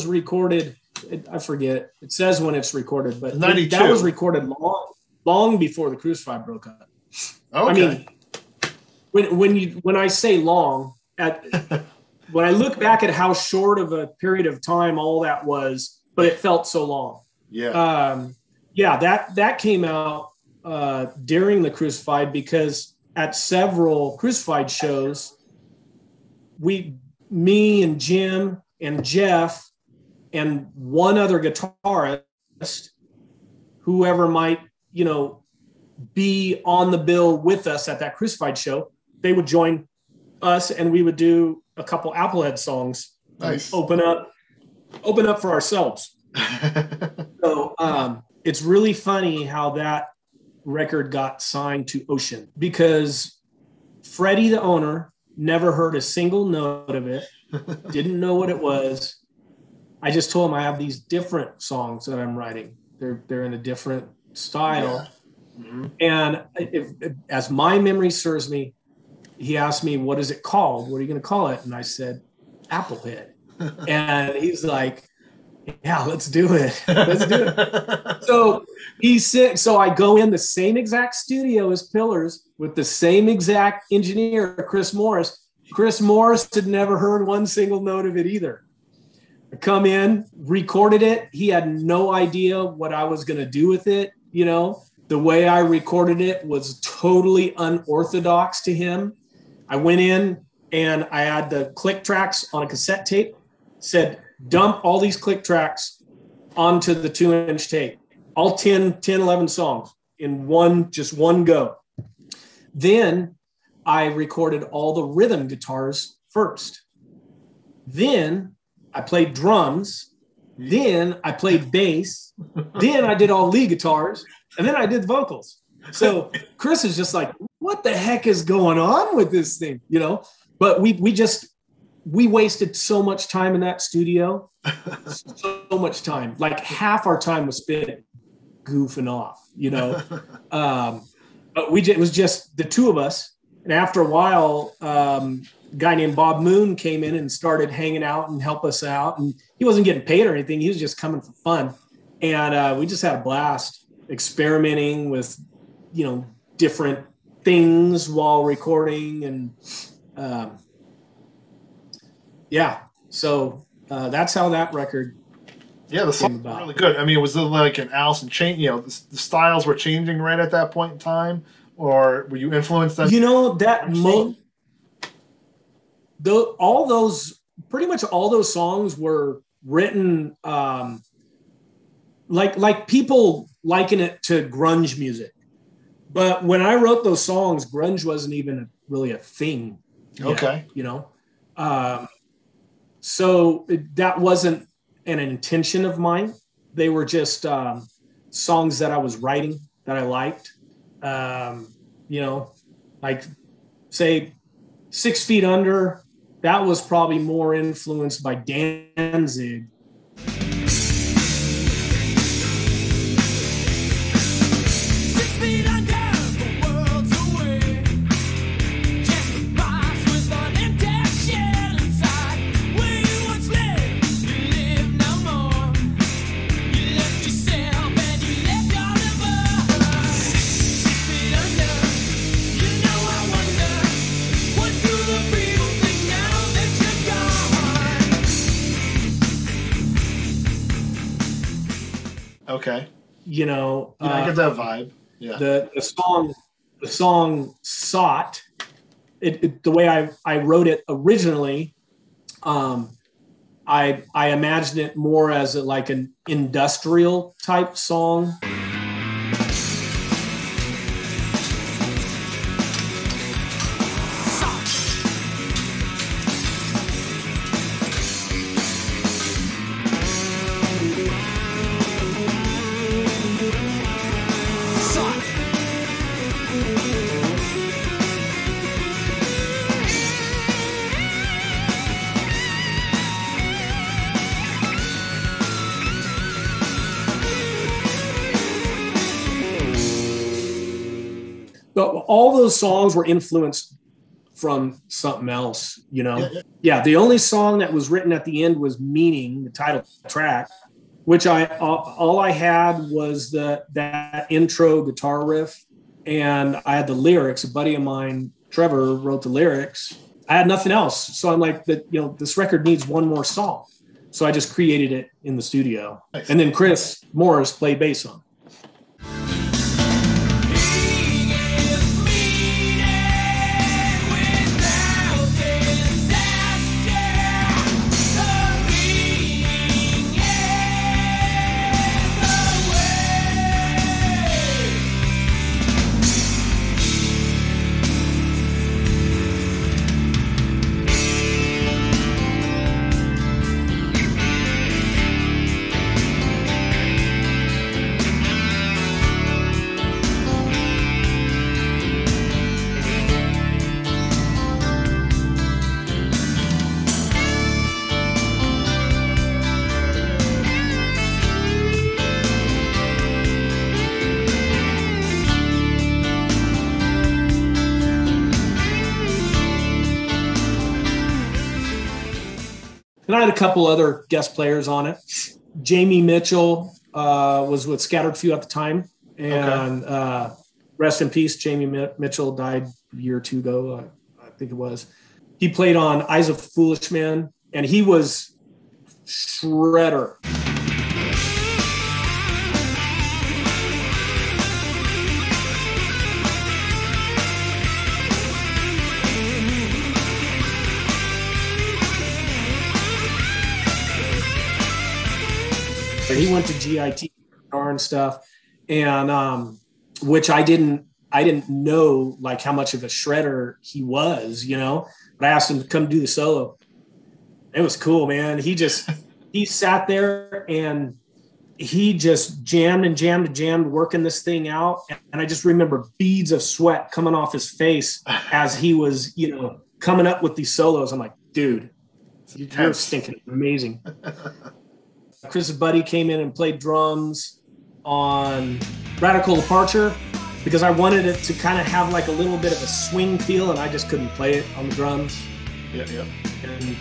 recorded. I forget. It says when it's recorded, but 92. That was recorded long before the Crucified broke up. Okay. I mean, when I say long, when I look back at how short of a period of time all that was, but it felt so long. Yeah. That came out during the Crucified, because at several Crucified shows, me and Jim and Jeff and one other guitarist, whoever might, be on the bill with us at that Crucified show, they would join us and we would do a couple AppleHead songs. Nice. Open up for ourselves. So it's really funny how that record got signed to Ocean, because Freddie, the owner, never heard a single note of it, didn't know what it was. I just told him I have these different songs that I'm writing. They're in a different style. Yeah. Mm-hmm. And if, as my memory serves me, he asked me, what is it called? What are you going to call it? And I said, AppleHead. And he's like, yeah, let's do it. Let's do it. So he said, so I go in the same exact studio as Pillars with the same exact engineer, Chris Morris. Chris Morris had never heard one single note of it either. I come in, recorded it. He had no idea what I was going to do with it. The way I recorded it was totally unorthodox to him. I went in and I had the click tracks on a cassette tape, said, dump all these click tracks onto the 2-inch tape, all 11 songs in one go. Then I recorded all the rhythm guitars first. Then I played drums. Then I played bass. Then I did all lead guitars. And then I did vocals. So Chris is just like, what the heck is going on with this thing? But we wasted so much time in that studio. So much time. Like half our time was spent goofing off, But it was just the two of us. And after a while, a guy named Bob Moon came in and started hanging out and help us out. And he wasn't getting paid or anything. He was just coming for fun. And we just had a blast experimenting with, different things while recording. And so that's how that record the song was really good. I mean, was it like an Alice in Chains? The styles were changing right at that point in time, or were you influenced? Pretty much all those songs were written like people liken it to grunge music. But when I wrote those songs, grunge wasn't even really a thing yet, Okay. you know? So that wasn't an intention of mine. They were just songs that I was writing that I liked. You know, like say 6 Feet Under, that was probably more influenced by Danzig. Okay. You know, I get that vibe. Yeah. The song Sought, the way I wrote it originally, I imagined it more as like an industrial type song. But all those songs were influenced from something else, you know? Yeah, the only song that was written at the end was Meaning, the title track, which all I had was that intro guitar riff, and I had the lyrics. A buddy of mine, Trevor, wrote the lyrics. I had nothing else. So I'm like, this record needs one more song. So I just created it in the studio. Nice. And then Chris Morris played bass on it. And I had a couple other guest players on it. Jamie Mitchell was with Scattered Few at the time. And rest in peace, Jamie Mitchell died a year or two ago, I think it was. He played on Eyes of Foolish Man, and he was shredder. He went to GIT and stuff, and which I didn't know like how much of a shredder he was, you know. But I asked him to come do the solo. It was cool, man. He sat there and he just jammed, working this thing out. And I just remember beads of sweat coming off his face as he was, you know, coming up with these solos. I'm like, dude, you're stinking amazing. Chris's buddy came in and played drums on Radical Departure because I wanted it to kind of have like a little bit of a swing feel, and I just couldn't play it on the drums. Yeah. And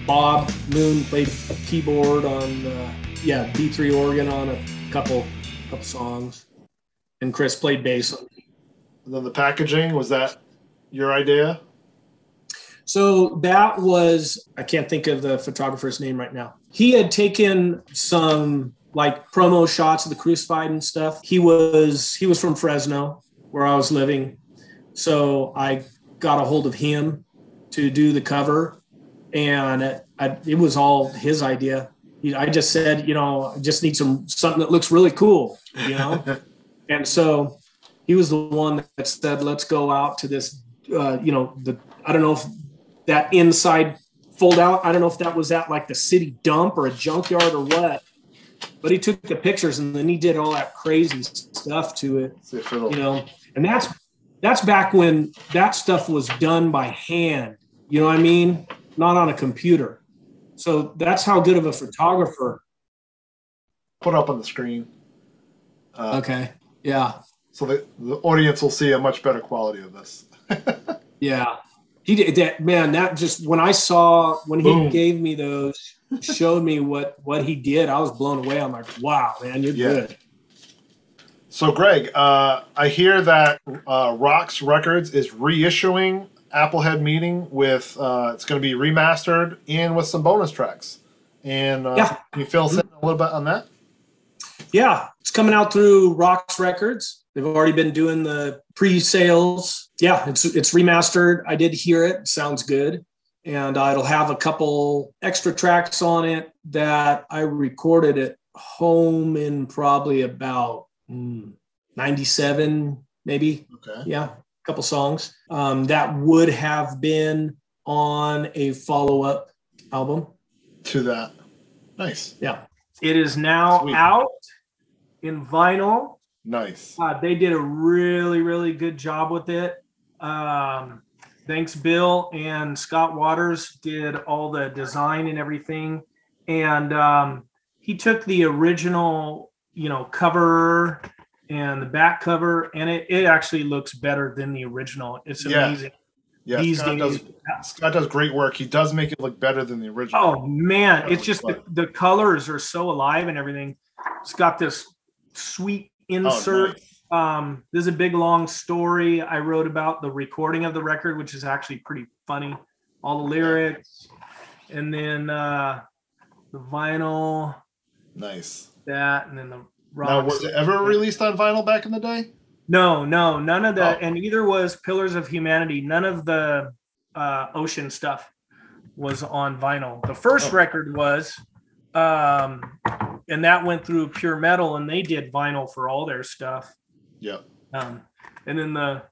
Bob Moon played keyboard on, B3 organ on a couple songs, and Chris played bass on it. And then the packaging, was that your idea? So that was, I can't think of the photographer's name right now. He had taken some like promo shots of the Crucified and stuff. He was from Fresno, where I was living. So I got a hold of him to do the cover, and it was all his idea. I just said, you know, I just need something that looks really cool, you know? And so He was the one that said, let's go out to this, I don't know if that inside fold out, I don't know if that was at like the city dump or a junkyard or what, but he took the pictures and then he did all that crazy stuff to it, and that's back when that stuff was done by hand, you know what I mean? Not on a computer. So that's how good of a photographer. Put up on the screen. Okay. Yeah. So the audience will see a much better quality of this. Yeah. He did that, man. That just when he gave me those, showed me what he did, I was blown away. I'm like, wow, man, you're good. So, Greg, I hear that Rocks Records is reissuing AppleHead Meeting with it's going to be remastered and with some bonus tracks. And can you fill us in a little bit on that? Yeah, it's coming out through Rocks Records. They've already been doing the pre-sales. Yeah, it's remastered. I did hear it. Sounds good. And it'll have a couple extra tracks on it that I recorded at home in probably about 97, maybe. Okay. Yeah, a couple songs that would have been on a follow-up album. To that. Nice. Yeah. It is now out in vinyl. Nice. They did a really, really good job with it. Thanks, Bill and Scott Waters did all the design and everything. And he took the original, cover and the back cover, and it actually looks better than the original. It's amazing. Yeah, Scott does great work. He does make it look better than the original. Oh, man. It's just the colors are so alive and everything. It's got this sweet insert. Oh, nice. There's a big, long story I wrote about the recording of the record, which is actually pretty funny. All the lyrics. And then the vinyl. Nice. That, and then the rocks. Now, was it ever released on vinyl back in the day? No, none of that. And neither was Pillars of Humanity. None of the Ocean stuff was on vinyl. The first record was, and that went through Pure Metal, and they did vinyl for all their stuff. Yep. And then the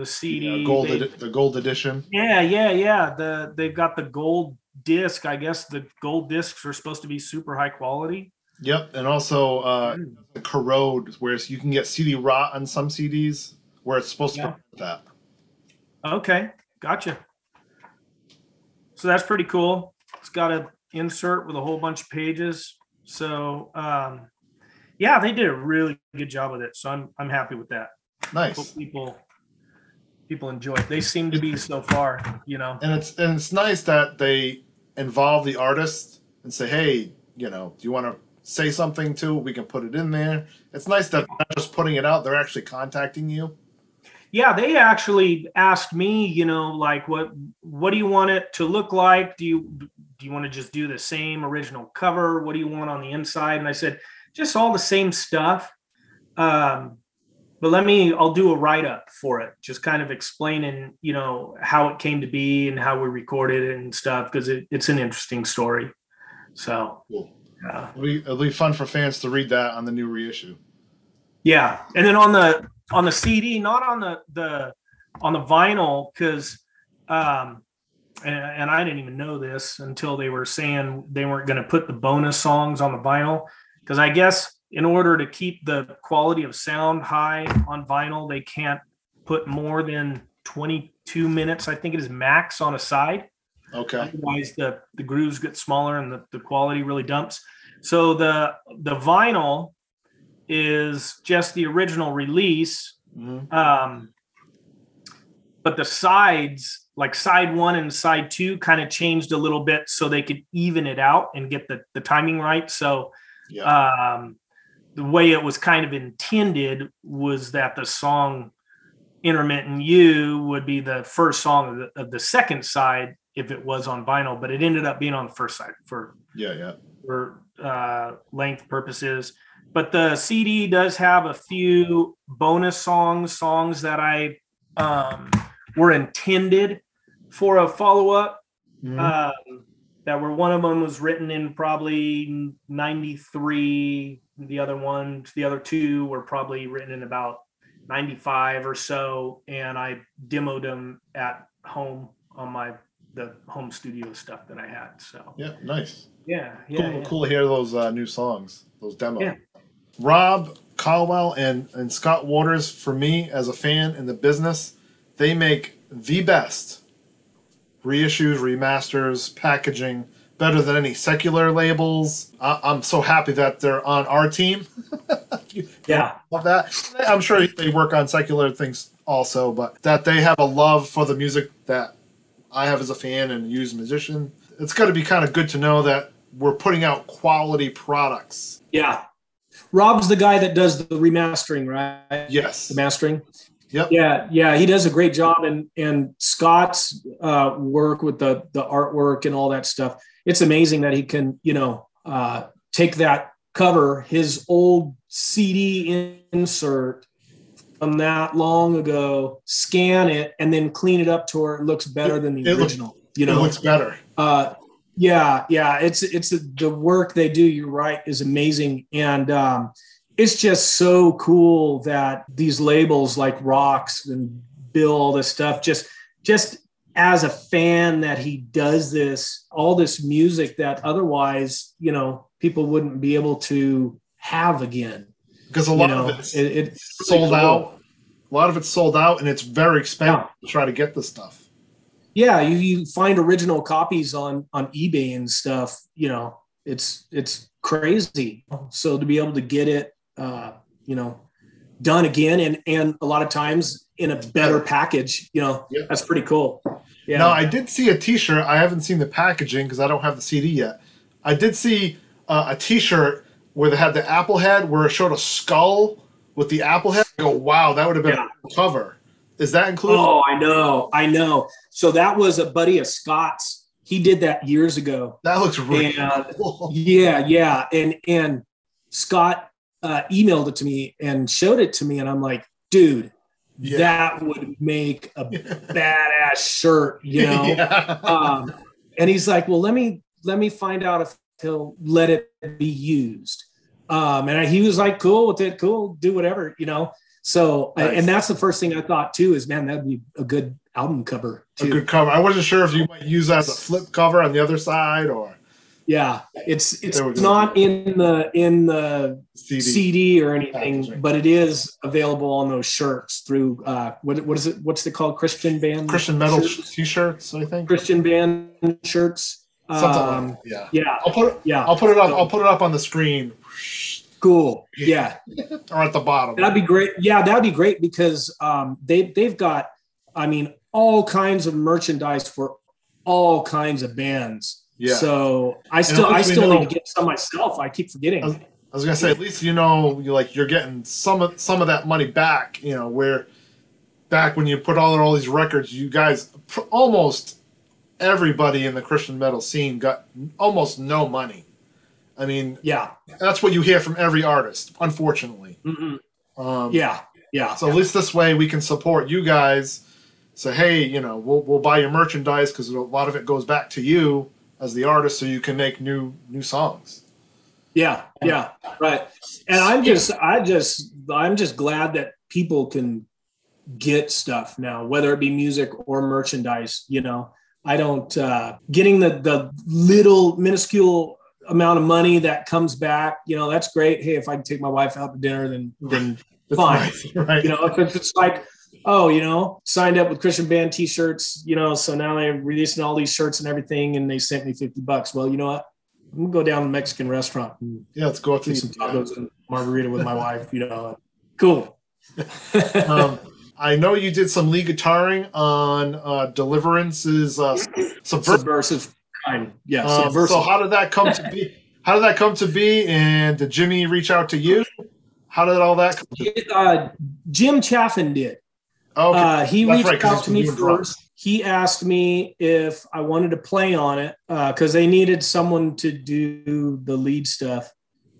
CD, the gold edition. Yeah. They've got the gold disc. I guess the gold discs are supposed to be super high quality. Yep, and also corrode, whereas you can get CD rot on some CDs where it's supposed to prevent that. Okay, gotcha. So that's pretty cool. It's got an insert with a whole bunch of pages. So they did a really good job with it. So I'm happy with that. Nice. Hope people enjoy it. They seem to be so far, And it's nice that they involve the artist and say, hey, do you want to say something too? We can put it in there. It's nice that they're not just putting it out, they're actually contacting you. Yeah, they actually asked me, like what do you want it to look like? Do you want to just do the same original cover? What do you want on the inside? And I said, just all the same stuff. But I'll do a write-up for it, just kind of explaining, how it came to be and how we recorded it and stuff, because it's an interesting story. So cool. It'll be fun for fans to read that on the new reissue. Yeah, and then on the CD, not on the vinyl, because and I didn't even know this until they were saying they weren't going to put the bonus songs on the vinyl, because I guess in order to keep the quality of sound high on vinyl, they can't put more than 22 minutes, I think it is max, on a side. Okay. Otherwise, the grooves get smaller and the quality really dumps. So the vinyl is just the original release, but the sides, like side 1 and side 2, kind of changed a little bit so they could even it out and get the timing right. So the way it was kind of intended was that the song Intermittent You would be the first song of the second side if it was on vinyl, but it ended up being on the first side for length purposes. But the CD does have a few bonus songs that I were intended for a follow-up. That were, one of them was written in probably 93. The other two were probably written in about 95 or so, and I demoed them at home on the home studio stuff that I had. So yeah, nice. Yeah. Cool to hear those new songs, those demos. Yeah. Rob Caldwell and Scott Waters, for me as a fan in the business, they make the best reissues, remasters, packaging, better than any secular labels. I'm so happy that they're on our team. Yeah. Love that. I'm sure they work on secular things also, but that they have a love for the music that I have as a fan and used musician. It's got to be kind of good to know that we're putting out quality products. Yeah. Rob's the guy that does the remastering, right? Yes. The mastering. Yep. Yeah. He does a great job. And Scott's work with the artwork and all that stuff. It's amazing that he can, take that cover, his old CD insert from that long ago, scan it, and then clean it up to where it looks better than the original. It looks better. Yeah. It's the work they do. You're right, is amazing, and it's just so cool that these labels like Rocks and Bill, all this stuff, just as a fan, that he does this, all this music that otherwise, people wouldn't be able to have again. Because a lot of it's sold really out. A lot of it's sold out, and it's very expensive to try to get this stuff. Yeah, you find original copies on eBay and stuff. It's crazy. So to be able to get it, done again, and a lot of times in a better package, that's pretty cool. Yeah. Now, I did see a T-shirt. I haven't seen the packaging because I don't have the CD yet. I did see a T-shirt where they had the AppleHead, where it showed a skull with the AppleHead. I go, wow, that would have been a cover. Is that included? Oh, I know. So that was a buddy of Scott's. He did that years ago. That looks really cool. Yeah. And Scott emailed it to me and showed it to me, and I'm like, dude, that would make a badass shirt, Yeah. And he's like, well, let me find out if he'll let it be used. And he was like, cool with it, cool, do whatever, So, nice. And that's the first thing I thought too, is, man, that'd be a good album cover too. A good cover. I wasn't sure if you might use that as a flip cover on the other side, or. Yeah, it's not in the CD or anything, packaging. But it is available on those shirts through what is it? What's it called? Christian metal T-shirts, I think. Christian band shirts. Something like Yeah. I'll put it up. I'll put it up on the screen. Cool. Yeah. Or at the bottom. That'd be great. Yeah, that'd be great because they've got, all kinds of merchandise for all kinds of bands. Yeah. So I still need to get some myself. I keep forgetting. I was gonna say, at least you're getting some of that money back. Where back when you put all these records, you guys, almost everybody in the Christian metal scene got almost no money. That's what you hear from every artist, unfortunately. Yeah. So at least this way we can support you guys. Say, hey, we'll buy your merchandise because a lot of it goes back to you as the artist, so you can make new songs. Yeah, right. And I'm just glad that people can get stuff now, whether it be music or merchandise. I don't getting the little minuscule amount of money that comes back. That's great. Hey, if I can take my wife out to dinner, then fine. Nice, right. If it's like, signed up with Christian band T-shirts, so now they're releasing all these shirts and everything, and they sent me $50. Well, you know what? I'm gonna go down to the Mexican restaurant. And let's go out to some tacos and margarita with my wife. Cool. I know you did some lead guitaring on Deliverance's Subversive Kind. Yeah, Subversive. So how did that come to be? And did Jimmy reach out to you? How did all that come to be? Jim Chaffin did. Okay. He reached out to me first. He asked me if I wanted to play on it because they needed someone to do the lead stuff.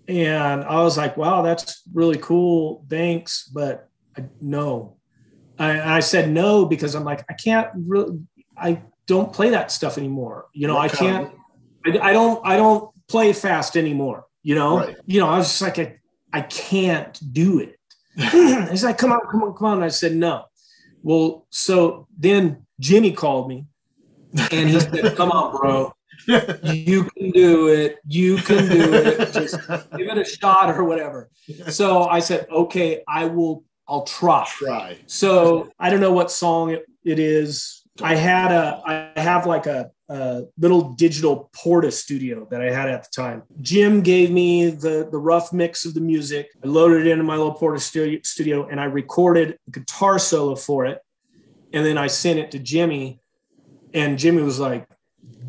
And I was like, wow, that's really cool. Thanks. But no. I said no because I'm like, I don't play that stuff anymore. I can't. I don't play fast anymore. Right. I was just like, I can't do it. He's like, come on. And I said, no. Well, so then Jimmy called me and he said, come on, bro. You can do it. You can do it. Just give it a shot or whatever. So I said, okay, I'll try. So I don't know what song it is. I have like a little digital Porta studio that I had at the time. Jim gave me the rough mix of the music. I loaded it into my little Porta studio and I recorded a guitar solo for it. And then I sent it to Jimmy, and Jimmy was like,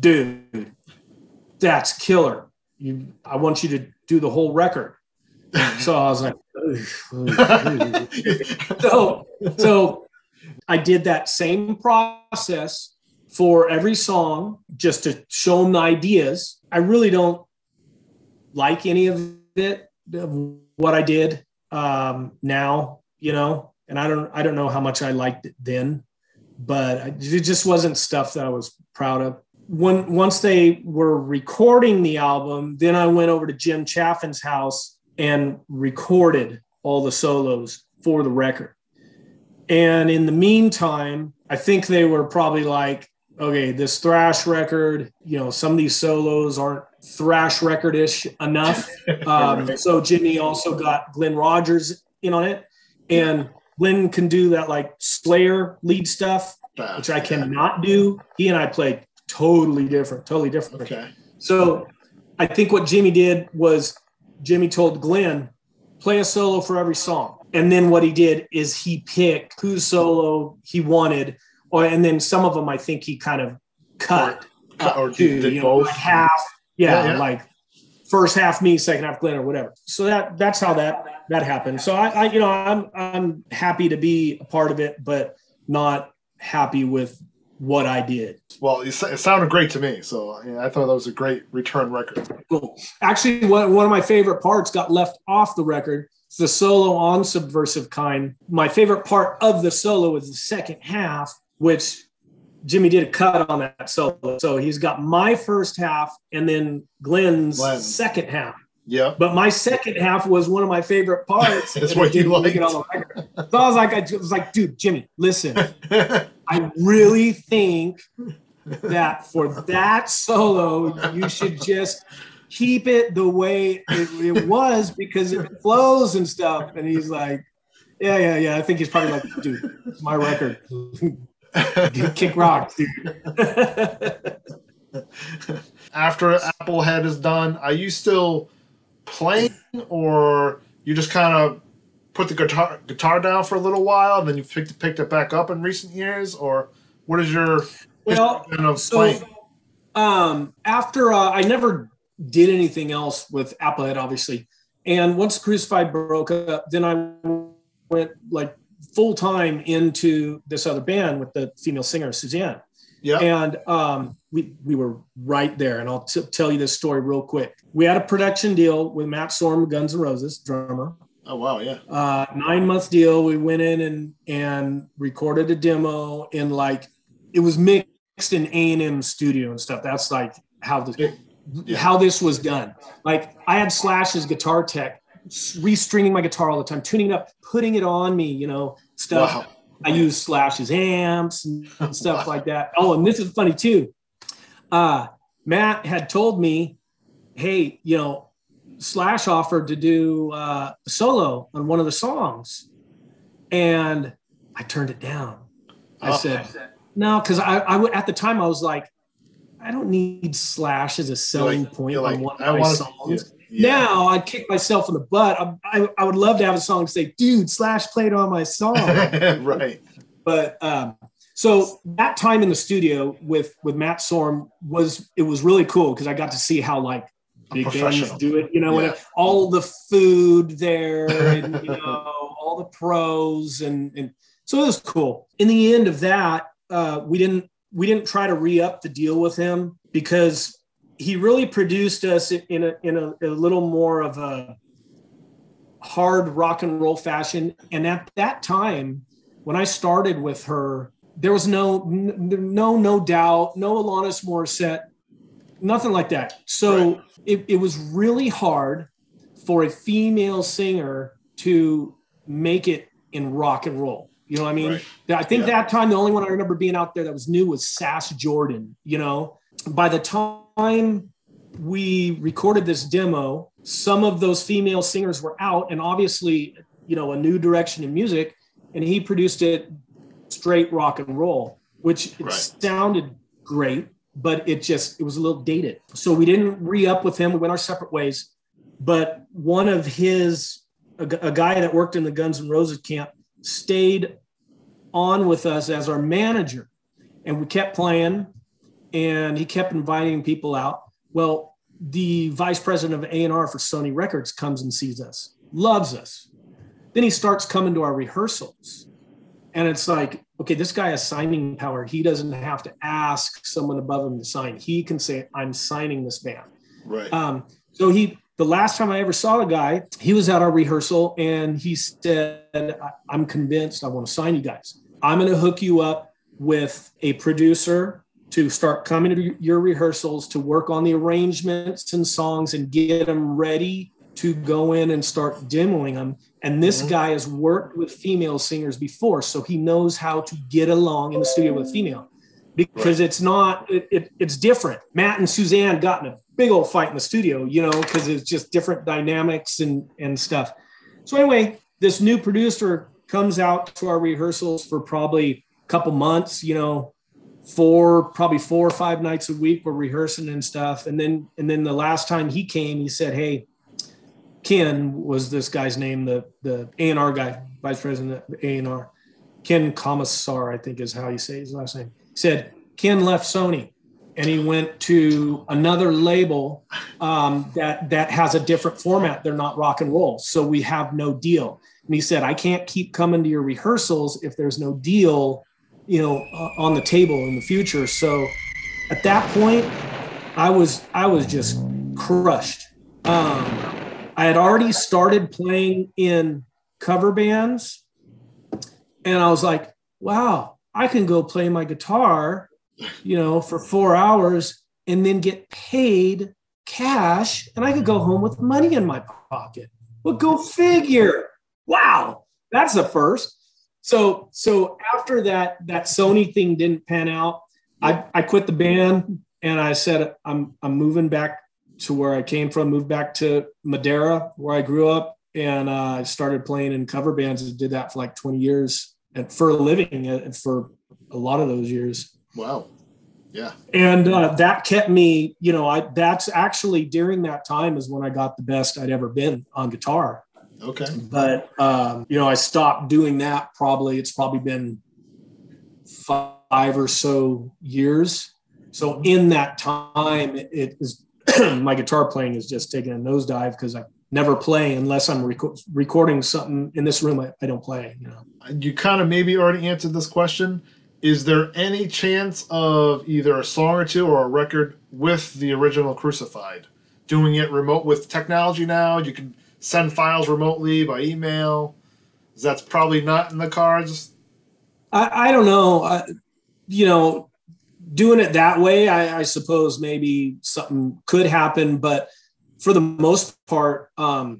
dude, that's killer. I want you to do the whole record. So I was like, so I did that same process for every song just to show them the ideas. I really don't like any of it, what I did now, and I don't know how much I liked it then, but it just wasn't stuff that I was proud of. Once they were recording the album, then I went over to Jim Chaffin's house and recorded all the solos for the record. And in the meantime, I think they were probably like, okay, this thrash record, some of these solos aren't thrash record-ish enough. So Jimmy also got Glenn Rogers in on it. And Glenn can do that like Slayer lead stuff, which I cannot do. He and I played totally different. Okay. So I think what Jimmy did was Jimmy told Glenn, play a solo for every song. And then what he did is he picked whose solo he wanted, and then some of them I think he kind of cut. Or did both? Like half, like first half me, second half Glenn, or whatever. So that's how that happened. So I'm happy to be a part of it, but not happy with what I did. Well, it sounded great to me, so I thought that was a great return record. Cool. Actually, one of my favorite parts got left off the record. It's the solo on Subversive Kind. My favorite part of the solo is the second half, which Jimmy did a cut on that solo. So he's got my first half and then Glenn's second half. Yeah. But my second half was one of my favorite parts. That's what you liked. So I was like, dude, Jimmy, listen, I really think that for that solo, you should just keep it the way it was because it flows and stuff. And he's like, yeah. I think he's probably like, dude, it's my record. Kick rock, dude. After AppleHead is done, are you still playing, or you just kind of put the guitar down for a little while and then you picked it back up in recent years, or what is your playing? After I never did anything else with AppleHead, obviously, and once Crucified broke up, then I went like full time into this other band with the female singer Suzanne. Yeah. And we were right there. And I'll tell you this story real quick. We had a production deal with Matt Sorum, Guns N' Roses, drummer. Oh, wow, yeah. 9-month deal. We went in and recorded a demo in it was mixed in A&M studio and stuff. That's like how this was done. Like I had Slash's guitar tech restringing my guitar all the time, tuning it up, putting it on me, stuff. Wow. I use Slash's amps and stuff like that. Oh, and this is funny too. Matt had told me, hey, Slash offered to do a solo on one of the songs. And I turned it down. I said, no, because I at the time I was like, I don't need Slash as a selling point on one of my songs. Yeah. Now I'd kick myself in the butt. I would love to have a song say, dude, Slash played on my song. Right. But so that time in the studio with Matt Sorum was really cool because I got to see how big bands do it, and all the food there and all the pros and so it was cool. In the end of that, we didn't try to re-up the deal with him because he really produced us in a little more of a hard rock and roll fashion. And at that time, when I started with her, there was no doubt, no Alanis Morissette, nothing like that. So it was really hard for a female singer to make it in rock and roll. You know what I mean? Right. I think that time, the only one I remember being out there that was new was Sass Jordan. You know, by the time we recorded this demo, some of those female singers were out, and obviously, you know, a new direction in music, and he produced it straight rock and roll, which it sounded great, but it was a little dated. So we didn't re-up with him. We went our separate ways. But one of a guy that worked in the Guns N' Roses camp, stayed on with us as our manager, and we kept playing, and he kept inviting people out. Well, the vice president of A&R for Sony Records comes and sees us, loves us. Then he starts coming to our rehearsals, and it's like, okay, this guy has signing power. He doesn't have to ask someone above him to sign. He can say, I'm signing this band. Right. So the last time I ever saw the guy, he was at our rehearsal, and he said, I'm convinced I want to sign you guys. I'm going to hook you up with a producer to start coming to your rehearsals to work on the arrangements and songs and get them ready to go in and start demoing them. And this guy has worked with female singers before, so he knows how to get along in the studio with female, because it's different. Matt and Suzanne got in a big old fight in the studio, you know, because it's just different dynamics and stuff. So anyway, this new producer comes out to our rehearsals for probably a couple months, you know, probably 4 or 5 nights a week we're rehearsing and stuff. And then the last time he came, he said, hey, Ken was this guy's name, the A&R guy, vice president of A&R. Ken Commissar, I think is how you say his last name. He said, Ken left Sony and he went to another label that has a different format. They're not rock and roll, so we have no deal. And he said, I can't keep coming to your rehearsals if there's no deal, you know, on the table in the future. So at that point, I was just crushed. I had already started playing in cover bands, and I was like, wow, I can go play my guitar, you know, for 4 hours and then get paid cash, and I could go home with money in my pocket. Well, go figure. Wow, that's a first. So after that Sony thing didn't pan out, I quit the band, and I said, I'm moving back to where I came from, moved back to Madera, where I grew up, and I started playing in cover bands and did that for like 20 years and for a living and for a lot of those years. Wow. Yeah. And that kept me, you know, that's actually during that time is when I got the best I'd ever been on guitar. Okay. But, you know, I stopped doing that. It's probably been 5 or so years. So in that time, it is my guitar playing is just taking a nosedive because I never play unless I'm recording something in this room. I don't play, you know. You kind of maybe already answered this question. Is there any chance of either a song or two or a record with the original Crucified? Doing it remote with technology now, you can send files remotely by email. That's probably not in the cards. I don't know. You know, doing it that way, I suppose maybe something could happen, but for the most part, I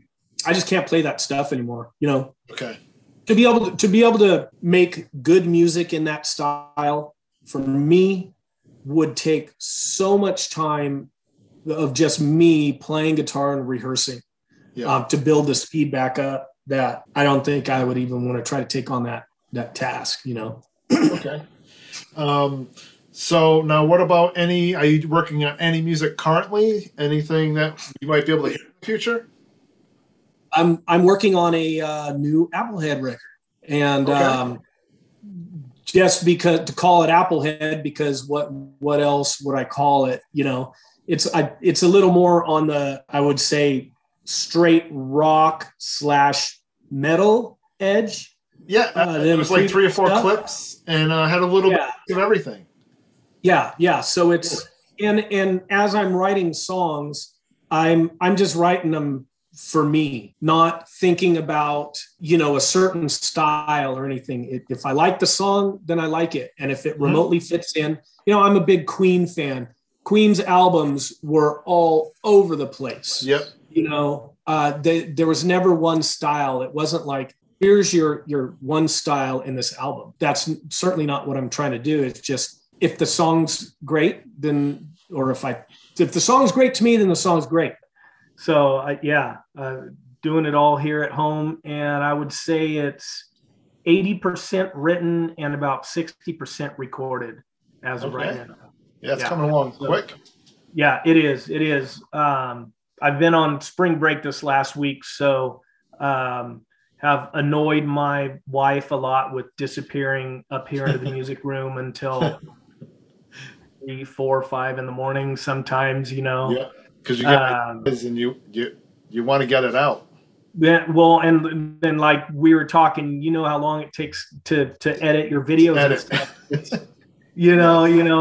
just can't play that stuff anymore, you know. Okay. To be able to make good music in that style for me would take so much time of just me playing guitar and rehearsing to build the speed back up that I don't think I would even want to try to take on that task, you know. Okay. So now what about are you working on any music currently? Anything that you might be able to hear in the future? I'm working on a new AppleHead record, and just because to call it AppleHead, because what else would I call it? You know, it's a little more on the, I would say, straight rock / metal edge. Yeah, it was like 3 or 4 clips, and had a little bit of everything. Yeah. So it's and as I'm writing songs, I'm just writing them for me, not thinking about, you know, a certain style or anything. If I like the song, then I like it. And if it remotely fits in, you know, I'm a big Queen fan. Queen's albums were all over the place. Yep. You know, there was never one style. It wasn't like here's your one style in this album. That's certainly not what I'm trying to do. It's just, if the song's great, then, or if the song's great to me, then the song's great. So doing it all here at home, and I would say it's 80% written and about 60% recorded as of right now. Yeah, it's coming along quick. Yeah, it is. It is. I've been on spring break this last week, so have annoyed my wife a lot with disappearing up here into the music room until 3, 4, 5 in the morning sometimes, Yeah, because you get kids and you want to get it out. Yeah, well, and then like we were talking, you know how long it takes to edit your videos and stuff.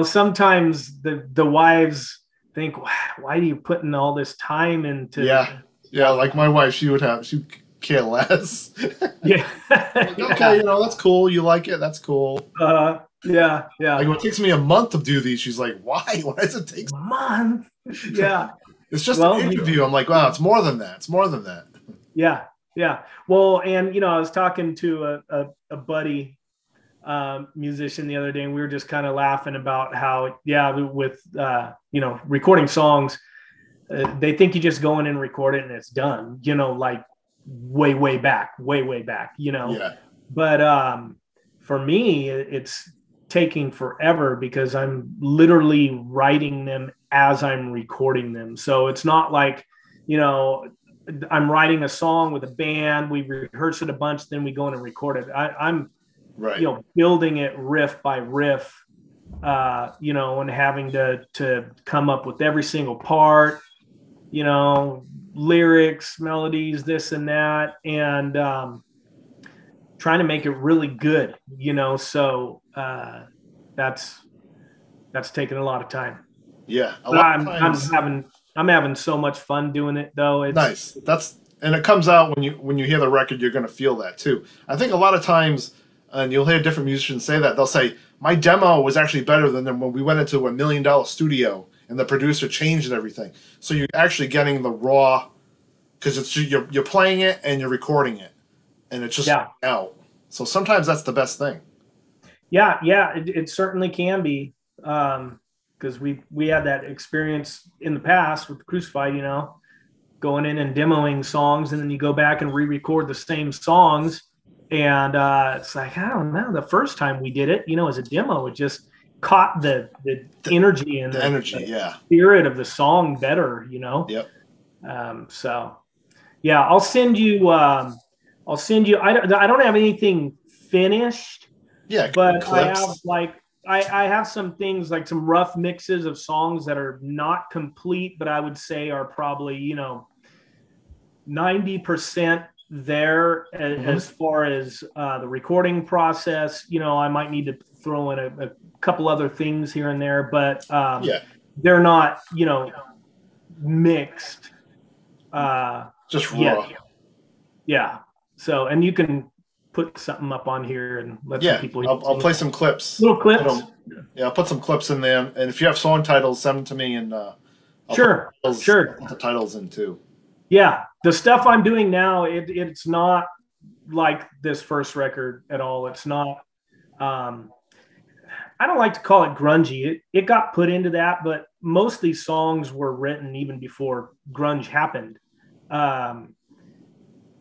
Sometimes the wives think, why are you putting all this time into? Yeah, like my wife, she'd care less. Yeah. Like, okay, that's cool. You like it? That's cool. Yeah. Like, it takes me a month to do these. She's like, why? Why does it take a month? Yeah. It's just an interview. I'm like, wow, it's more than that. It's more than that. Yeah. Well, and I was talking to a buddy musician the other day, and we were just kind of laughing about how, with recording songs, they think you just go in and record it and it's done. Like way back. Yeah. But for me, it's taking forever because I'm literally writing them as I'm recording them. So it's not like, I'm writing a song with a band, we rehearse it a bunch, then we go in and record it. I'm right. Building it riff by riff, and having to come up with every single part, lyrics, melodies, this and that, and trying to make it really good, so that's taken a lot of time. Yeah. I'm having so much fun doing it, though. It's nice. And it comes out when you hear the record, you're going to feel that too. I think a lot of times, and you'll hear different musicians say that, they'll say, my demo was actually better than when we went into $1 million studio and the producer changed everything. So you're actually getting the raw, because you're playing it and you're recording it, and it's just out. So sometimes that's the best thing. Yeah, it certainly can be. Because we had that experience in the past with Crucified, going in and demoing songs, and then you go back and re-record the same songs, and it's like, I don't know, the first time we did it, as a demo, it just caught the energy and the spirit of the song better, Yep. So yeah, I'll send you I don't have anything finished, but clips. I have some things, like some rough mixes of songs that are not complete, but I would say are probably, 90% there as far as the recording process. I might need to throw in a couple other things here and there, but they're not, mixed. Just raw. Yeah. So, and you can put something up on here and let some people. I'll play some clips. Little clips. I'll put some clips in there, and if you have song titles, send them to me, and I'll put the titles in too. Yeah, the stuff I'm doing now, it's not like this first record at all. It's not. I don't like to call it grungy. It got put into that, but most of these songs were written even before grunge happened.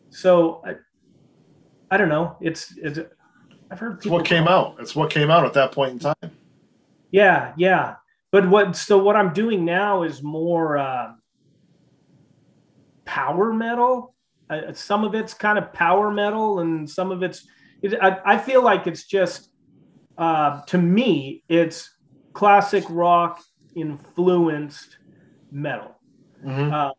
So. I don't know. I've heard it's what came out. It's what came out at that point in time. Yeah. But what I'm doing now is more power metal. Some of it's kind of power metal, and some of I feel like it's just, to me, it's classic rock influenced metal. Mm-hmm.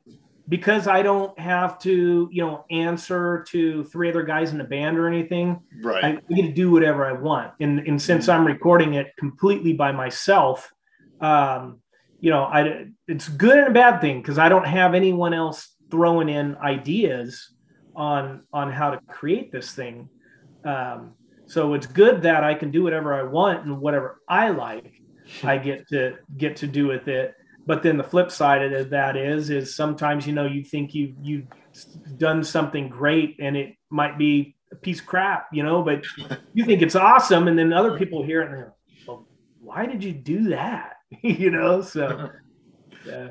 Because I don't have to, answer to 3 other guys in the band or anything. Right. I get to do whatever I want. And since I'm recording it completely by myself, it's good and a bad thing, because I don't have anyone else throwing in ideas on how to create this thing. So it's good that I can do whatever I want, and whatever I like, I get to do with it. But then the flip side of that is sometimes, you think you've done something great, and it might be a piece of crap, but you think it's awesome. And then other people hear it and they're, well, why did you do that? So yeah.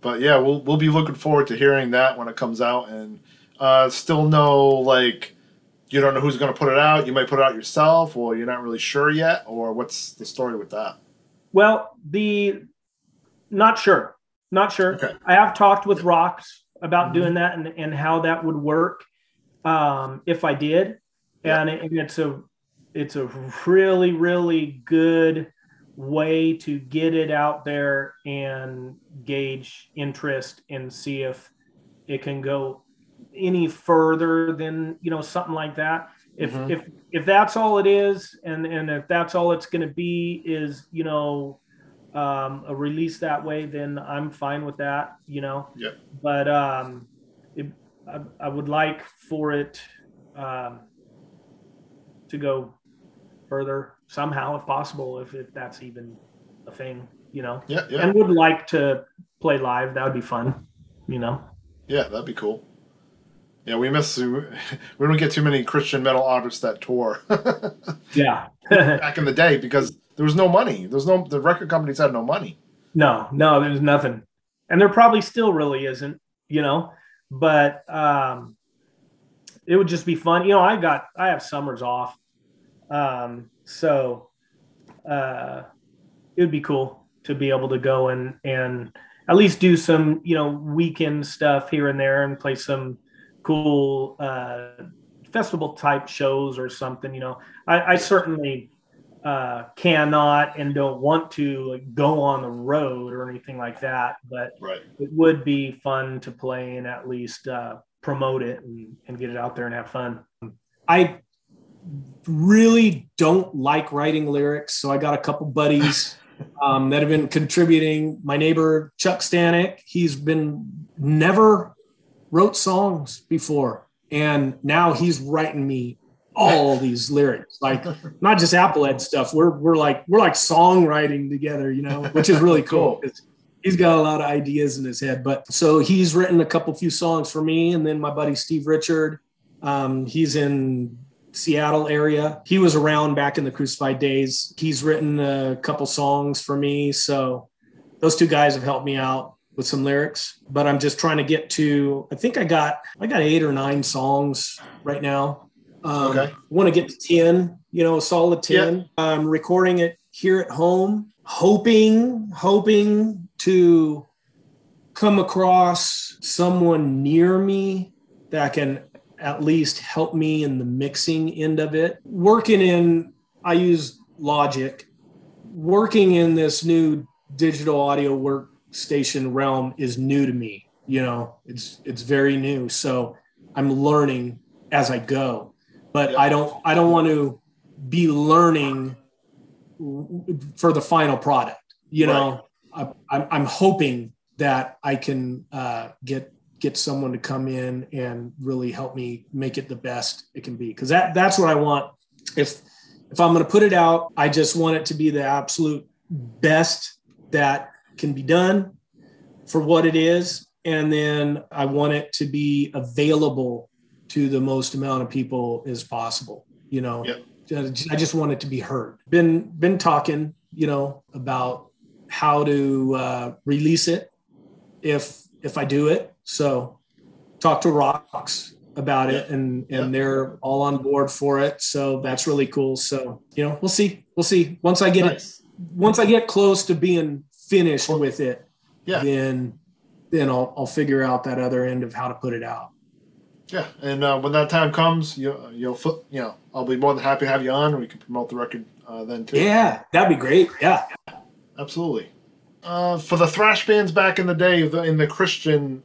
But yeah, we'll be looking forward to hearing that when it comes out. And still you don't know who's going to put it out. You might put it out yourself, or you're not really sure yet, or what's the story with that? Well, not sure. Okay. I have talked with Rocks about doing that and how that would work if I did. Yeah. And it's a really, really good way to get it out there and gauge interest and see if it can go any further than something like that. If that's all it is, and if that's all it's going to be is a release that way, then I'm fine with that. Yeah. But I would like for it to go further somehow, if possible, if that's even a thing. Yeah. And would like to play live. That would be fun. Yeah, that'd be cool. Yeah, we don't get too many Christian metal artists that tour. Yeah. Back in the day, because there was no money. The record companies had no money. No, there's nothing. And there probably still really isn't, but it would just be fun. I have summers off. So it would be cool to be able to go and at least do some, weekend stuff here and there and play some cool festival type shows or something. I certainly cannot and don't want to go on the road or anything like that, but right. It would be fun to play and at least promote it and get it out there and have fun. I really don't like writing lyrics, so I got a couple buddies that have been contributing. My neighbor Chuck Stanek, he's been never wrote songs before, and now he's writing me all these lyrics, like not just AppleHead stuff. We're like songwriting together, which is really cool. He's got a lot of ideas in his head. But so he's written a few songs for me, and then my buddy Steve Richard, he's in Seattle area. He was around back in the Crucified days. He's written a couple songs for me. So those two guys have helped me out with some lyrics, but I'm just trying to get to, I think I got 8 or 9 songs right now. Okay. I want to get to 10, a solid 10. Yeah. I'm recording it here at home, hoping to come across someone near me that can at least help me in the mixing end of it. I use Logic. Working in this new digital audio workstation realm is new to me. It's very new. So I'm learning as I go, but yeah. I don't want to be learning for the final product. Right. I'm hoping that I can get someone to come in and really help me make it the best it can be. Because that's what I want. If I'm going to put it out, I just want it to be the absolute best that can be done for what it is. And then I want it to be available to the most amount of people as possible. Yep. I just want it to be heard. Been talking, about how to release it if I do it. So talk to Rocks about it, and they're all on board for it. So that's really cool. So, we'll see. Once I get once I get close to being finished with it, then I'll figure out that other end of how to put it out. Yeah. And when that time comes, I'll be more than happy to have you on, and we can promote the record then too. Yeah, that'd be great. Yeah, absolutely. For the thrash bands back in the day, in the Christian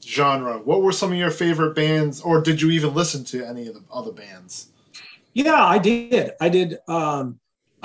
genre, what were some of your favorite bands, or did you even listen to any of the other bands? Yeah, I did.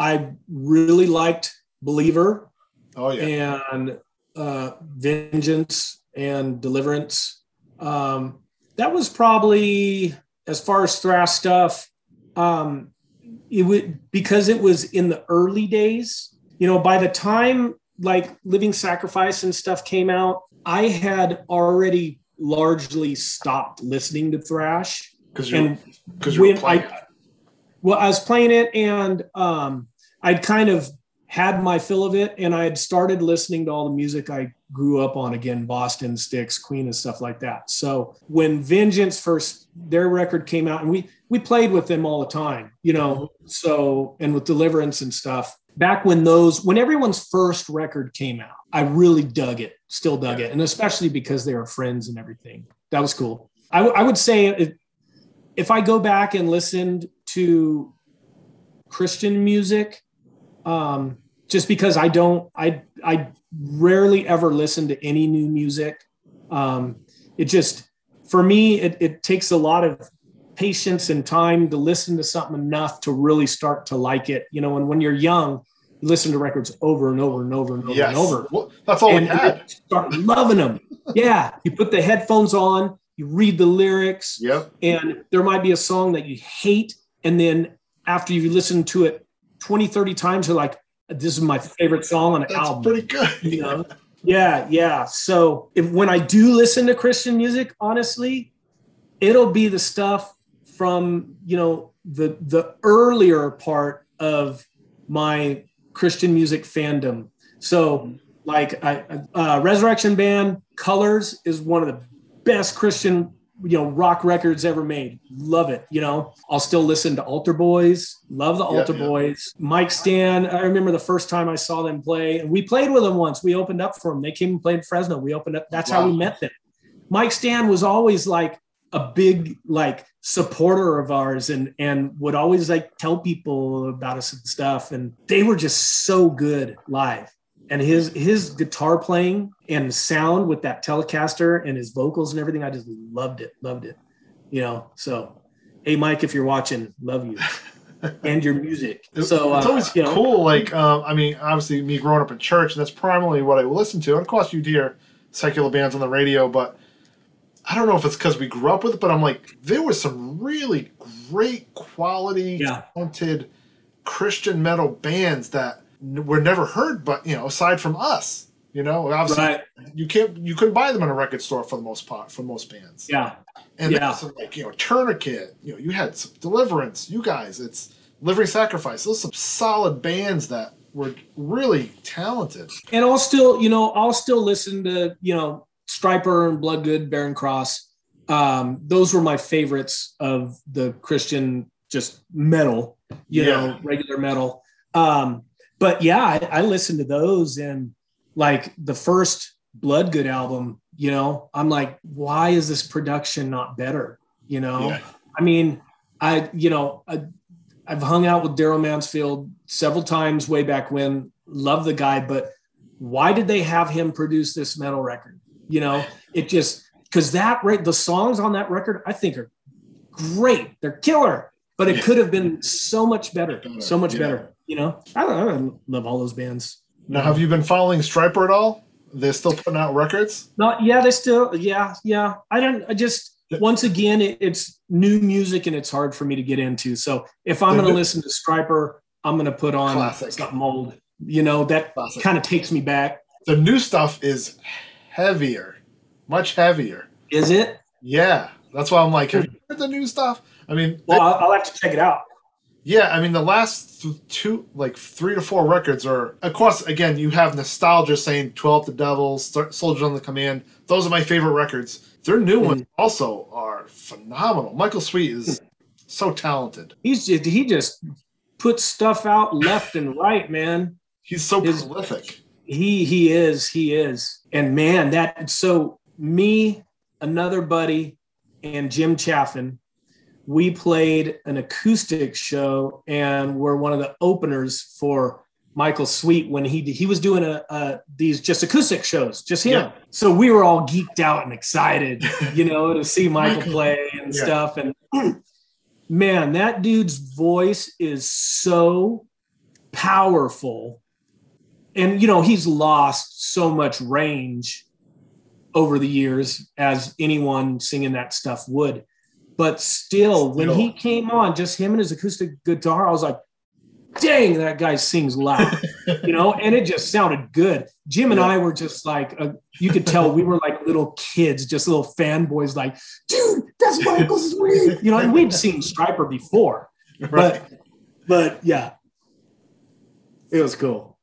I really liked Believer. Oh yeah. And Vengeance and Deliverance. That was probably, as far as thrash stuff, because it was in the early days. By the time like Living Sacrifice and stuff came out, I had already largely stopped listening to thrash. Because you were playing it. Well, I was playing it, and I'd kind of had my fill of it, and I had started listening to all the music I grew up on again, Boston, Styx, Queen, and stuff like that. So when Vengeance their record came out, and we played with them all the time, you know, so, and with Deliverance and stuff. Back when everyone's first record came out, I really dug it, still dug it. And especially because they were friends and everything. That was cool. I would say if I go back and listened to Christian music, just because I rarely ever listen to any new music. It just, for me, it takes a lot of patience and time to listen to something enough to really start to like it. You know, and when you're young, you listen to records over and over and over and over and over. Well, that's all we had. You start loving them. Yeah. You put the headphones on, you read the lyrics, and there might be a song that you hate. And then after you listen to it 20, 30 times, you're like, this is my favorite song on an album. Pretty good. You know? Yeah. So when I do listen to Christian music, honestly, it'll be the stuff from, you know, the earlier part of my Christian music fandom. So like Resurrection Band, Colors is one of the best Christian, you know, rock records ever made. Love it. You know, I'll still listen to Altar Boys. Love the Altar Boys. Mike Stan. I remember the first time I saw them play, and we played with them once. We opened up for them. They came and played Fresno. We opened up. That's how we met them. Mike Stan was always like a big like supporter of ours, and would always like tell people about us and stuff. And they were just so good live. And his guitar playing and sound with that Telecaster and his vocals and everything, I just loved it. You know, so, hey, Mike, if you're watching, love you and your music. So it's always cool. Like, I mean, obviously me growing up in church, that's primarily what I listen to. And of course you'd hear secular bands on the radio, but I don't know if it's because we grew up with it, but I'm like, there was some really great quality, talented Christian metal bands that were never heard, but, you know, aside from us, you know, obviously you couldn't buy them in a record store for the most part, for most bands. Yeah. And then some, like, you know, Tourniquet, you know, you had some Deliverance, you guys, it's Living Sacrifice. Those are some solid bands that were really talented. And I'll still listen to, you know, Stryper and Bloodgood, Barren Cross. Those were my favorites of the Christian just metal, you know, regular metal. But yeah, I listened to those, and like the first Bloodgood album, you know, I'm like, why is this production not better? You know, I mean, I've hung out with Daryl Mansfield several times way back when, love the guy, but why did they have him produce this metal record? You know, it just, because the songs on that record, I think are great. They're killer, but it could have been so much better, better. You know, I love all those bands. Now, have you been following Stryper at all? They're still putting out records? They still, once again, it's new music and it's hard for me to get into. So if I'm going to listen to Stryper, I'm going to put on something old, you know, that kind of takes me back. The new stuff is heavier, much heavier. Is it? Yeah. That's why I'm like, have you heard the new stuff? I mean, I'll have to check it out. Yeah, I mean, the last 3 to 4 records are, of course, again, you have nostalgia saying 12 the Devils, Soldiers on the Command. Those are my favorite records. Their new ones also are phenomenal. Michael Sweet is so talented. He just puts stuff out left and right, man. He's so prolific. He is. And man, me, another buddy, and Jim Chaffin, we played an acoustic show and were one of the openers for Michael Sweet when he was doing these just acoustic shows, just him. Yeah. So we were all geeked out and excited, you know, to see Michael play and stuff. And man, that dude's voice is so powerful. And, you know, he's lost so much range over the years, as anyone singing that stuff would. But still, when he came on, just him and his acoustic guitar, I was like, dang, that guy sings loud, you know, and it just sounded good. Jim and I were just like, you could tell we were like little kids, just little fanboys, like, dude, that's Michael Sweet, you know, and we'd seen Stryper before, but yeah, it was cool.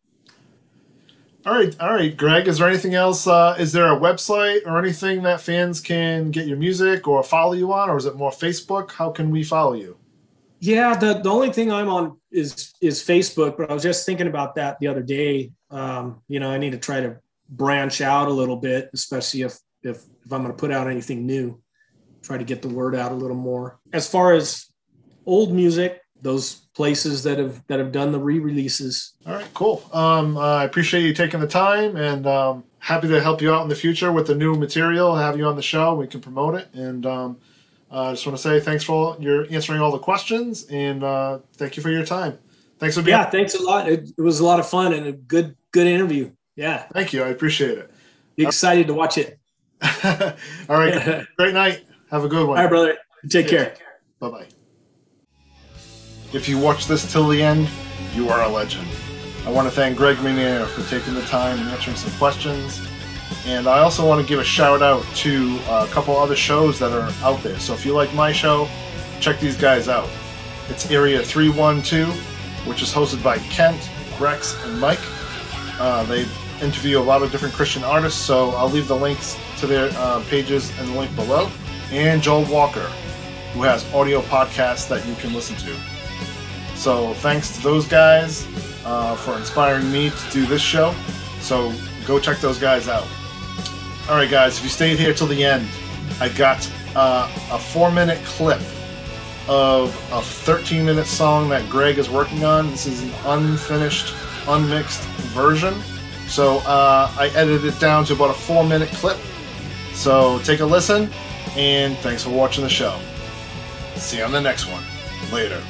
All right, Greg, is there anything else? Is there a website or anything that fans can get your music or follow you on, or is it more Facebook? How can we follow you? Yeah, the only thing I'm on is Facebook, but I was just thinking about that the other day. You know, I need to try to branch out a little bit, especially if I'm going to put out anything new, try to get the word out a little more. As far as old music, those places that have done the re-releases. All right, cool. I appreciate you taking the time, and happy to help you out in the future with the new material, have you on the show, we can promote it. And I just want to say thanks for your answering all the questions, and thank you for your time. Thanks for being. Yeah, thanks a lot. It was a lot of fun and a good interview. Yeah. Thank you. I appreciate it. Be excited to watch it. All right. Great night. Have a good one. All right, brother. Take care. Bye-bye. If you watch this till the end, you are a legend. I want to thank Greg Minier for taking the time and answering some questions. And I also want to give a shout out to a couple other shows that are out there. So if you like my show, check these guys out. It's Area 312, which is hosted by Kent, Rex, and Mike. They interview a lot of different Christian artists, so I'll leave the links to their pages in the link below. And Joel Walker, who has audio podcasts that you can listen to. So thanks to those guys for inspiring me to do this show. So go check those guys out. All right, guys, if you stayed here till the end, I got a 4-minute clip of a 13-minute song that Greg is working on. This is an unfinished, unmixed version. So I edited it down to about a 4-minute clip. So take a listen, and thanks for watching the show. See you on the next one. Later.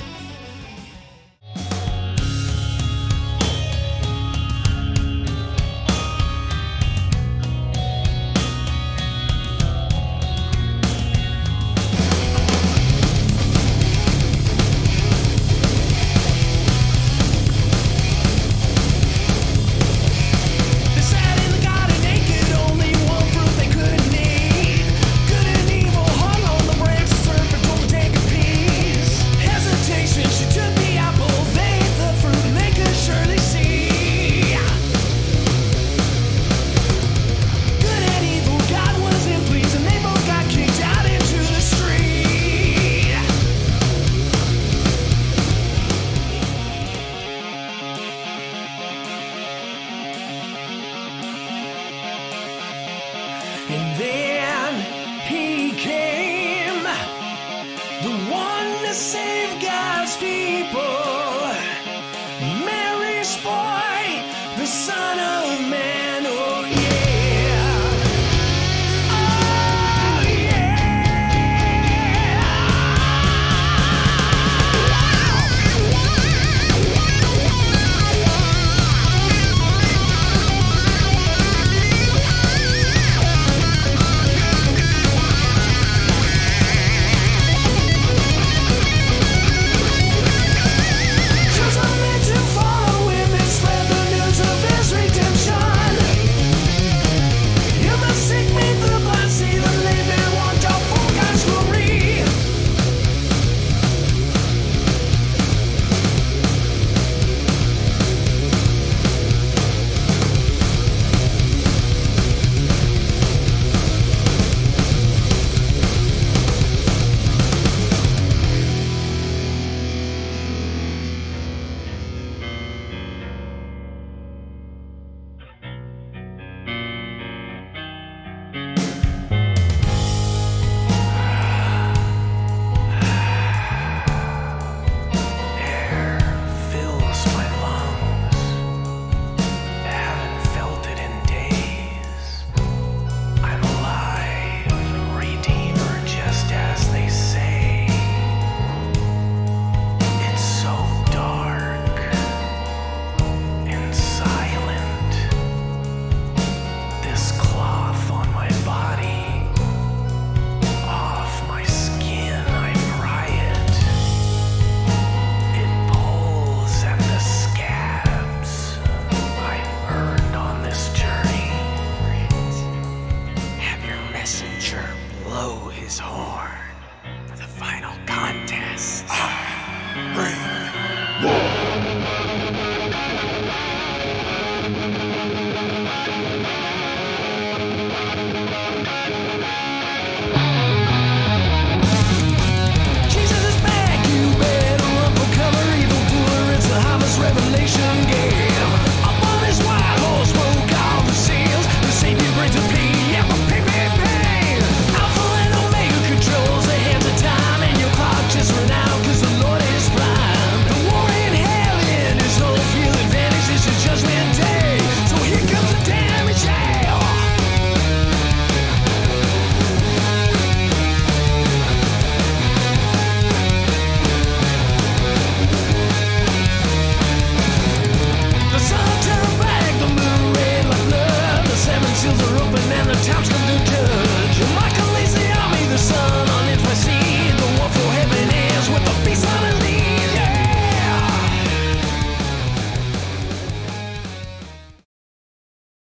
And then he came, the one to save God's people, Mary's boy, the Son of Man, oh yeah, oh preacher blow his horn.